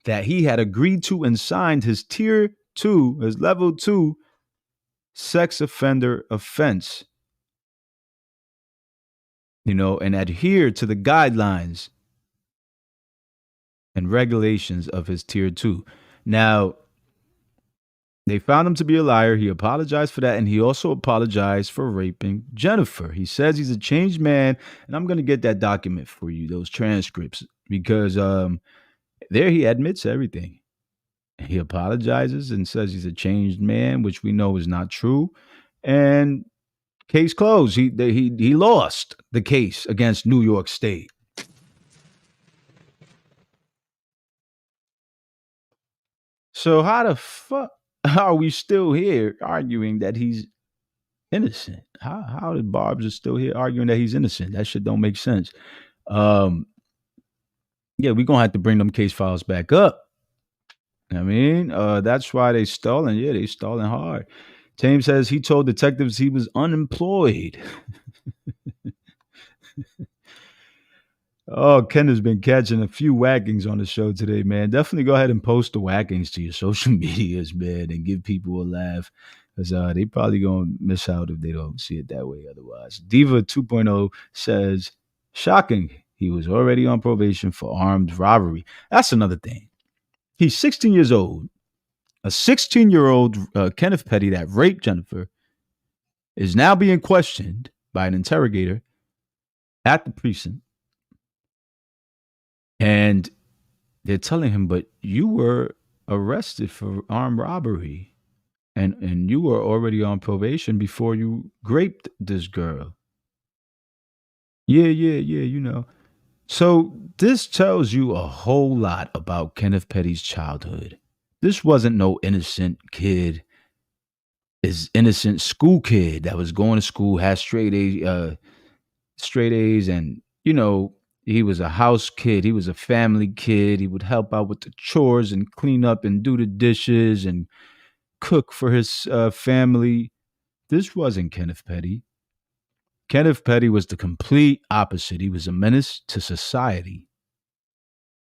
that he had agreed to and signed his tier 2, his level 2 sex offender offense, you know, and adhere to the guidelines and regulations of his tier 2. Now, they found him to be a liar. He apologized for that, and he also apologized for raping Jennifer. He says he's a changed man, and I'm going to get that document for you, those transcripts, because there he admits everything. He apologizes and says he's a changed man, which we know is not true. And case closed. He lost the case against New York State. So how the fuck are we still here arguing that he's innocent? How did Barb's still here arguing that he's innocent? That shit don't make sense. Yeah, we're gonna have to bring them case files back up. I mean, that's why they stalling. Yeah, they stalling hard. Tame says he told detectives he was unemployed. Oh, Ken has been catching a few whackings on the show today, man. Definitely go ahead and post the whackings to your social medias, man, and give people a laugh. Because they probably going to miss out if they don't see it that way otherwise. Diva 2.0 says, shocking. He was already on probation for armed robbery. That's another thing. He's 16 years old. A 16-year-old Kenneth Petty that raped Jennifer is now being questioned by an interrogator at the precinct. And they're telling him, but you were arrested for armed robbery. And you were already on probation before you raped this girl. Yeah, you know. So this tells you a whole lot about Kenneth Petty's childhood. This wasn't no innocent kid. This innocent school kid that was going to school, had straight A's, and you know, he was a house kid. He was a family kid. He would help out with the chores and clean up and do the dishes and cook for his family. This wasn't Kenneth Petty. Kenneth Petty was the complete opposite. He was a menace to society.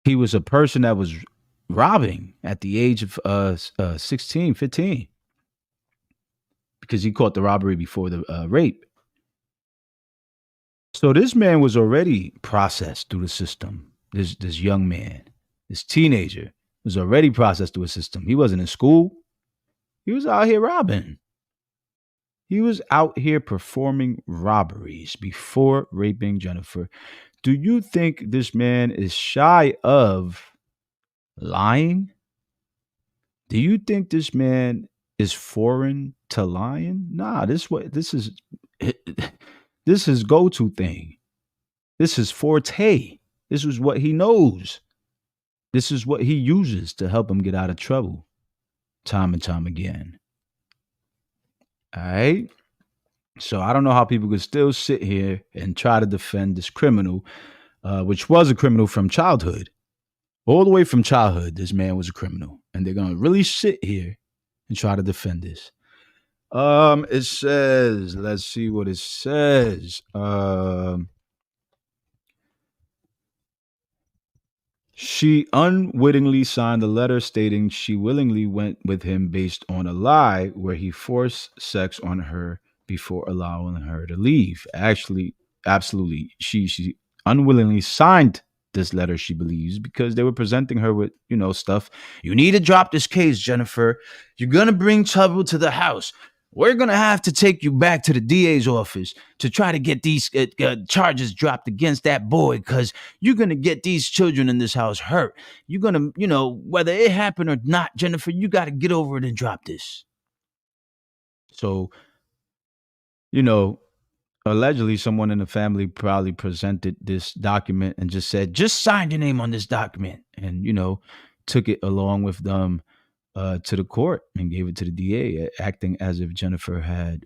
He was a person that was robbing at the age of 16, 15 because he caught the robbery before the rape. So this man was already processed through the system. This young man, this teenager was already processed through a system. He wasn't in school. He was out here robbing. He was out here performing robberies before raping Jennifer. Do you think this man is shy of lying? Do you think this man is foreign to lying? Nah, this is his go-to thing. This is forte. This is what he knows. This is what he uses to help him get out of trouble time and time again. All right. So I don't know how people could still sit here and try to defend this criminal, which was a criminal from childhood. All the way from childhood, this man was a criminal. And they're going to really sit here and try to defend this. It says, let's see what it says. She unwittingly signed a letter stating she willingly went with him based on a lie where he forced sex on her before allowing her to leave. Actually, absolutely. She unwillingly signed this letter, she believes, because they were presenting her with, stuff. You need to drop this case, Jennifer. You're going to bring trouble to the house. we're going to have to take you back to the DA's office to try to get these charges dropped against that boy, because you're going to get these children in this house hurt. You're going to, whether it happened or not, Jennifer, you got to get over it and drop this. So, allegedly someone in the family probably presented this document and just said, just sign your name on this document. And, took it along with them to the court and gave it to the DA, acting as if Jennifer had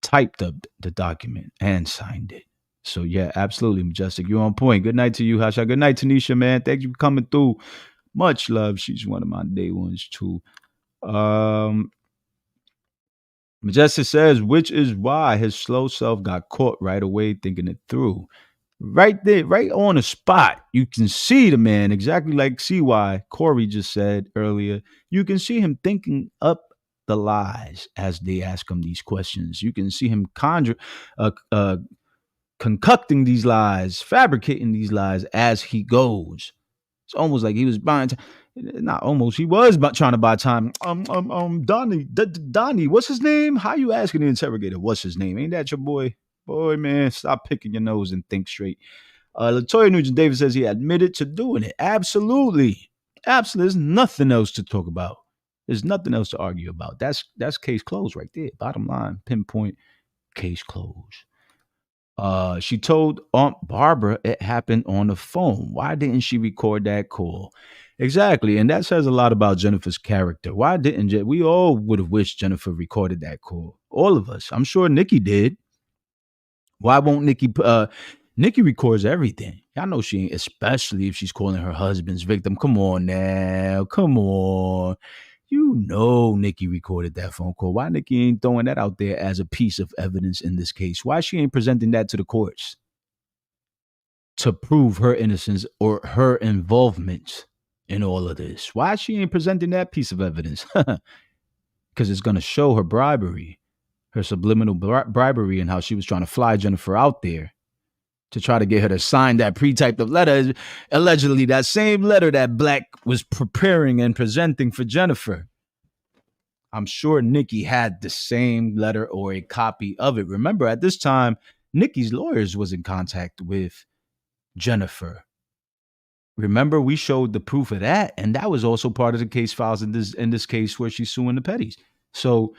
typed up the document and signed it. So yeah, absolutely, Majestic. You're on point. Good night to you, Hasha. Good night, Tanisha, man. Thank you for coming through. Much love. She's one of my day ones too. Majestic says, which is why his slow self got caught right away thinking it through. Right there, right on the spot. You can see the man, exactly like CY Cory just said earlier. You can see him thinking up the lies as they ask him these questions. You can see him concocting these lies, fabricating these lies as he goes. It's almost like he was buying time. Not almost. He was trying to buy time. Donnie, what's his name? How you asking the interrogator? What's his name? Ain't that your boy? Boy, man, stop picking your nose and think straight. Latoya Nugent Davis says he admitted to doing it. Absolutely. There's nothing else to talk about. There's nothing else to argue about. That's case closed right there. Bottom line, pinpoint, case closed. She told Aunt Barbara it happened on the phone. Why didn't she record that call? Exactly. And that says a lot about Jennifer's character. Why didn't we all would have wished Jennifer recorded that call? All of us. I'm sure Nicki did. Why won't Nicki? Nicki records everything. I know she ain't, especially if she's calling her husband's victim. Come on now. Come on. Nicki recorded that phone call. Why Nicki ain't throwing that out there as a piece of evidence in this case? Why she ain't presenting that to the courts to prove her innocence or her involvement in all of this? Why she ain't presenting that piece of evidence? Because it's going to show her bribery, her subliminal bribery, and how she was trying to fly Jennifer out there to try to get her to sign that pre-typed up letter, allegedly that same letter that Black was preparing and presenting for Jennifer. I'm sure Nicki had the same letter or a copy of it. Remember, at this time, Nicki's lawyers was in contact with Jennifer. Remember, we showed the proof of that, and that was also part of the case files in this case where she's suing the Petties. So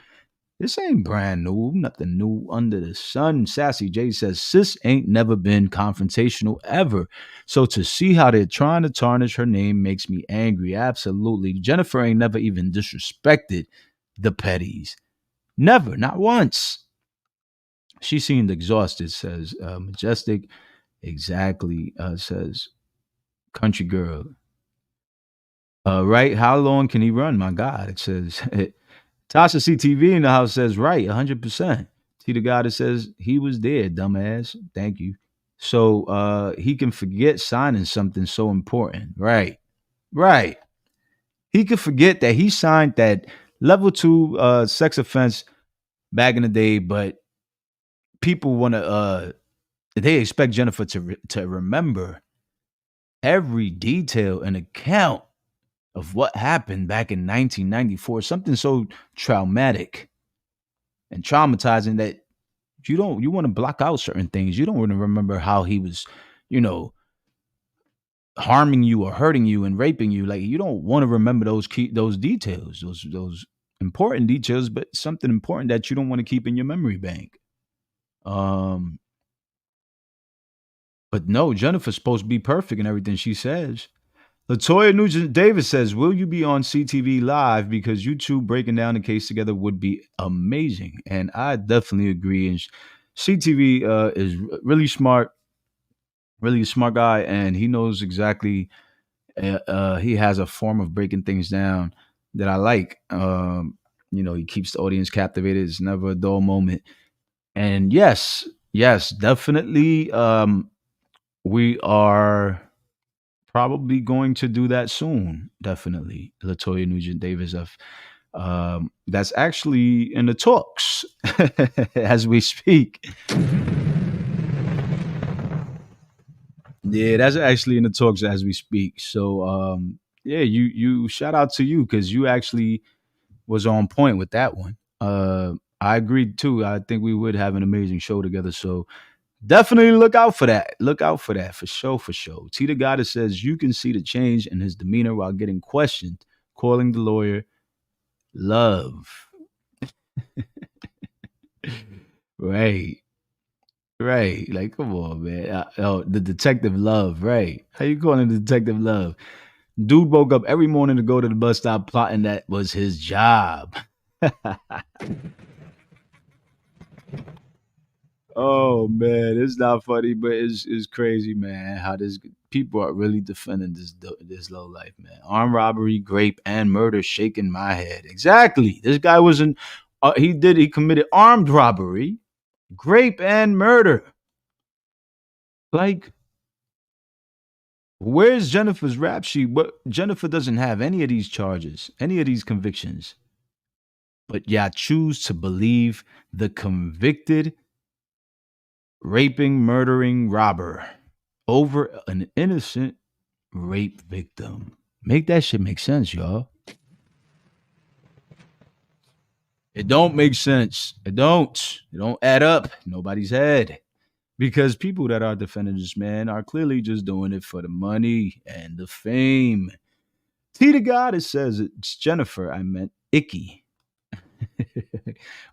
this ain't brand new, nothing new under the sun. Sassy J says, sis ain't never been confrontational ever. So to see how they're trying to tarnish her name makes me angry. Absolutely. Jennifer ain't never even disrespected the Petties. Never, not once. She seemed exhausted, says Majestic. Exactly, says Country Girl. Right? How long can he run? My God, it says... Tasha CTV in the house says, right, 100%. See the guy that says he was there, dumbass. Thank you. So he can forget signing something so important. Right. He could forget that he signed that level 2 sex offense back in the day, but people want to, they expect Jennifer to remember every detail and account of what happened back in 1994, something so traumatic and traumatizing that you want to block out certain things. You don't want to remember how he was, harming you or hurting you and raping you. Like, you don't want to remember those details, those important details, but something important that you don't want to keep in your memory bank. But no, Jennifer's supposed to be perfect in everything she says. Latoya Nugent Davis says, will you be on CTV live? Because you two breaking down the case together would be amazing. And I definitely agree. And CTV is really smart guy. And he knows exactly, he has a form of breaking things down that I like. He keeps the audience captivated. It's never a dull moment. And yes, definitely. We are probably going to do that soon. Definitely. Latoya Nugent Davis that's actually in the talks as we speak. Yeah, that's actually in the talks as we speak. So yeah, you shout out to you because you actually was on point with that one. I agreed too. I think we would have an amazing show together. So definitely look out for that. Look out for that for sure. For sure. T the Goddess says you can see the change in his demeanor while getting questioned, calling the lawyer love. Right. Right. Like, come on, man. Oh, the detective love. Right. How you calling the detective love? Dude woke up every morning to go to the bus stop plotting that was his job. Oh man, it's not funny, but it's crazy, man. How this people are really defending this low life, man. Armed robbery, grape, and murder shaking my head. Exactly. This guy wasn't. He committed armed robbery, grape, and murder. Like, where's Jennifer's rap sheet? What Jennifer doesn't have any of these charges, any of these convictions. But yeah, choose to believe the convicted raping, murdering robber over an innocent rape victim. Make that shit make sense, y'all. It don't make sense. It don't. It don't add up. Nobody's head. Because people that are defending this man are clearly just doing it for the money and the fame. T to God, it says it's Jennifer. I meant Icky.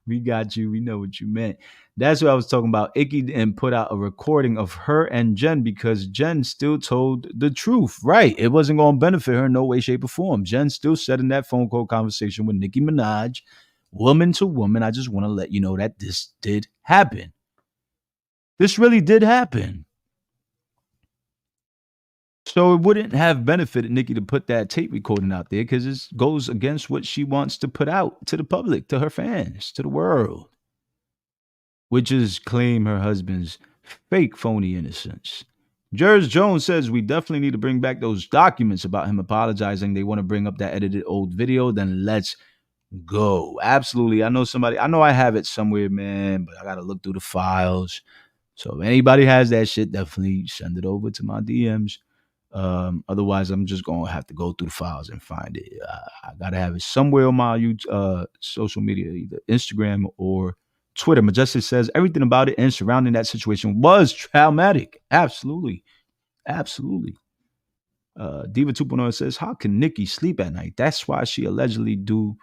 We got you. We know what you meant. That's what I was talking about. Icky and put out a recording of her and Jen because Jen still told the truth. Right. It wasn't going to benefit her in no way, shape, or form. Jen still said in that phone call conversation with Nicki Minaj, woman to woman, I just want to let you know that this did happen. This really did happen. So it wouldn't have benefited Nicki to put that tape recording out there because it goes against what she wants to put out to the public, to her fans, to the world, which is claim her husband's fake phony innocence. Jers Jones says we definitely need to bring back those documents about him apologizing. They want to bring up that edited old video. Then let's go. Absolutely. I know I have it somewhere, man, but I got to look through the files. So if anybody has that shit, definitely send it over to my DMs. Otherwise, I'm just gonna have to go through the files and find it. I gotta have it somewhere on my social media, either Instagram or Twitter. Majestic says everything about it and surrounding that situation was traumatic. Absolutely, absolutely. Diva 2.0 says, "How can Nicki sleep at night? That's why she allegedly do.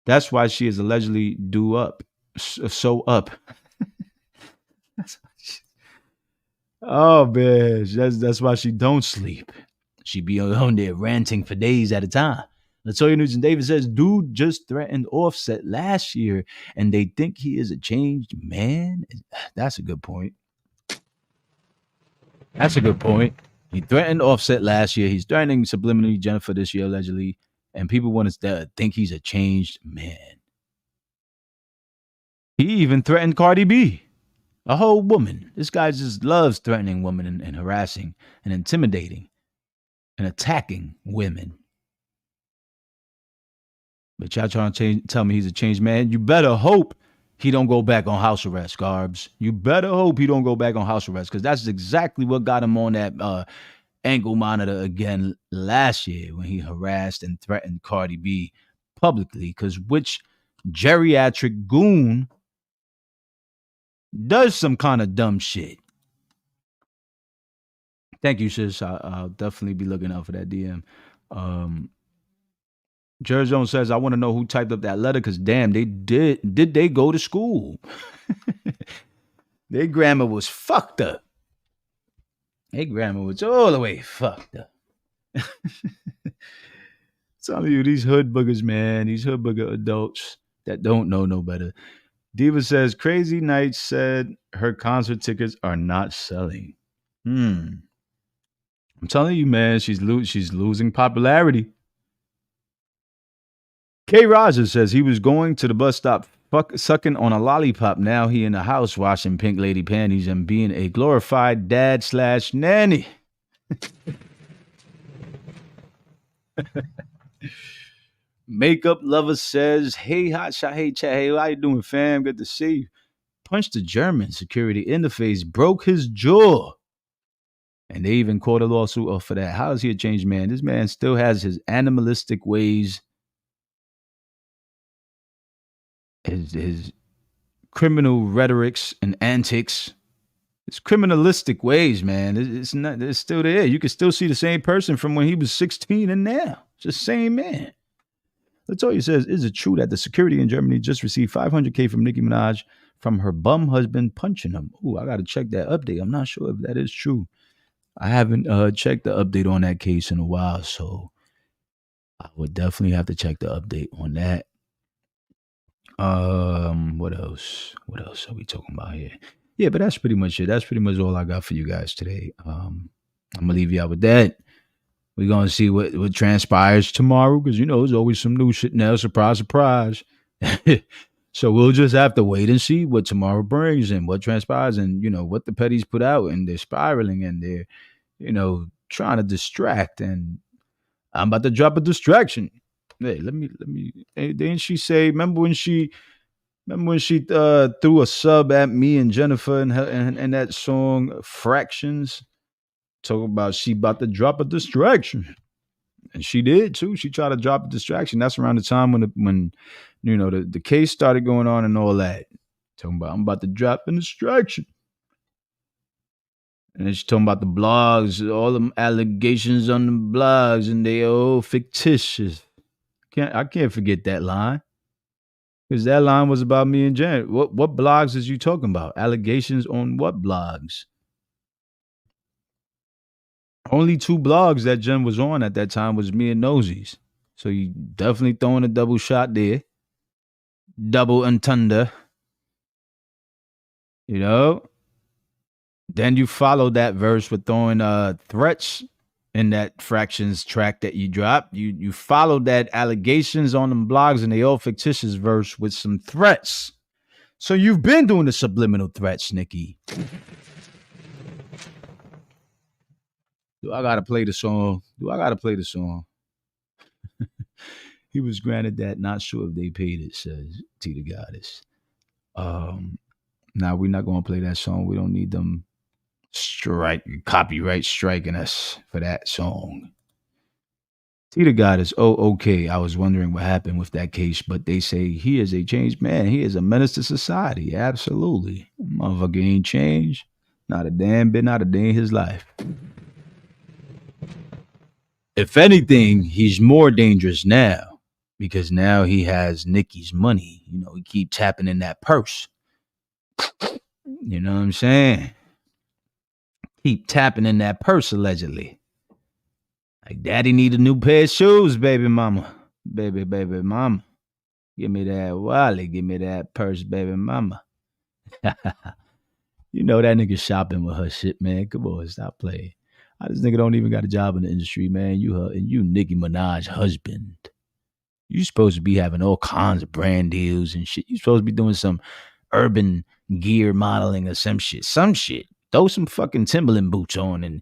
That's why she is allegedly do up, so up." Oh man, that's why she don't sleep. She be on there ranting for days at a time. Latoya Nugent Davis says, dude just threatened Offset last year and they think he is a changed man. That's a good point. That's a good point. He threatened Offset last year. He's threatening Subliminal Jennifer this year, allegedly. And people want to think he's a changed man. He even threatened Cardi B. A whole woman. This guy just loves threatening women and harassing and intimidating and attacking women. But y'all trying to tell me he's a changed man? You better hope he don't go back on house arrest, Garbs. You better hope he don't go back on house arrest because that's exactly what got him on that ankle monitor again last year when he harassed and threatened Cardi B publicly. Because which geriatric goon does some kind of dumb shit? Thank you, sis. I'll definitely be looking out for that DM. Jerry Jones says, I want to know who typed up that letter because damn, did they go to school? Their grammar was fucked up. Their grammar was all the way fucked up. Telling you, these hood boogers, man, these hood booger adults that don't know no better. Diva says, Crazy Night said her concert tickets are not selling. I'm telling you, man, she's losing popularity. K. Rogers says he was going to the bus stop sucking on a lollipop. Now he in the house washing pink lady panties and being a glorified dad/nanny. Makeup lover says, hey, hot shot, hey, chat, hey, how you doing, fam? Good to see you. Punched the German security in the face, broke his jaw. And they even caught a lawsuit for that. How is he a changed man? This man still has his animalistic ways. his criminal rhetorics and antics. It's criminalistic ways, man. It's not. It's still there. You can still see the same person from when he was 16 and now. It's the same man. Latoya says, "Is it true that the security in Germany just received $500K from Nicki Minaj from her bum husband punching him?" Ooh, I got to check that update. I'm not sure if that is true. I haven't checked the update on that case in a while, so I would definitely have to check the update on that. What else? What else are we talking about here? Yeah, but that's pretty much it. That's pretty much all I got for you guys today. I'm gonna leave you out with that. We're gonna see what transpires tomorrow because there's always some new shit now. Surprise, surprise. So we'll just have to wait and see what tomorrow brings and what transpires and what the petties put out and they're spiraling and they're trying to distract and I'm about to drop a distraction. Hey, let me. Hey, didn't she say? Remember when she threw a sub at me and Jennifer and that song Fractions? Talk about she about to drop a distraction, and she did too. She tried to drop a distraction. That's around the time when the case started going on and all that. Talking about I'm about to drop a distraction. And then she's talking about the blogs, all them allegations on the blogs, and they all fictitious. I can't forget that line. Because that line was about me and Jen. What blogs is you talking about? Allegations on what blogs? Only 2 blogs that Jen was on at that time was me and Nosies. So you definitely throwing a double shot there. Double entendre. Then you follow that verse with throwing threats in that Fractions track that you dropped. You followed that allegations on them blogs and they all fictitious verse with some threats. So you've been doing the subliminal threats, Nicki. Do I gotta play the song? He was granted that. Not sure if they paid it, says T the Goddess. Now we're not gonna play that song. We don't need them copyright striking us for that song. T the Goddess. Oh, okay. I was wondering what happened with that case, but they say he is a changed man. He is a menace to society. Absolutely. Motherfucker ain't changed. Not a damn bit, not a day in his life. If anything, he's more dangerous now because now he has Nicki's money. He keep tapping in that purse. You know what I'm saying? Keep tapping in that purse allegedly. Like, daddy need a new pair of shoes, baby mama. Baby mama. Give me that wallet. Give me that purse, baby mama. That nigga shopping with her shit, man. Come on, stop playing. This nigga don't even got a job in the industry, man. You Nicki Minaj husband. You supposed to be having all kinds of brand deals and shit. You supposed to be doing some urban gear modeling or some shit. Throw some fucking Timberland boots on and,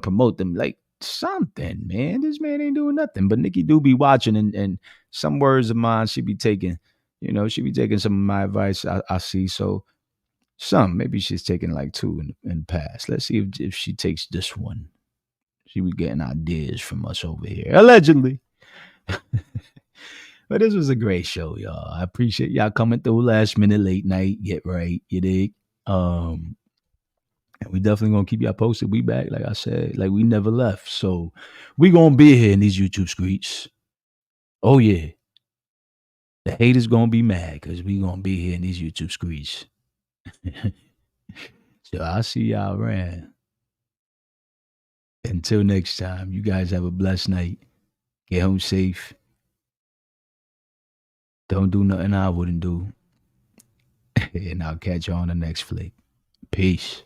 promote them like something, man. This man ain't doing nothing. But Nicki do be watching and some words of mine she be taking, she be taking some of my advice I see. So maybe she's taking like 2 in the past. Let's see if she takes this one. She be getting ideas from us over here. Allegedly. But this was a great show, y'all. I appreciate y'all coming through last minute, late night. Get right, you dig? And we definitely gonna keep y'all posted. We back, like I said, like we never left. So we gonna be here in these YouTube streets. Oh yeah. The haters gonna be mad because we gonna be here in these YouTube streets. So I'll see y'all around. Until next time, you guys have a blessed night. Get home safe. Don't do nothing I wouldn't do. And I'll catch you on the next flick. Peace.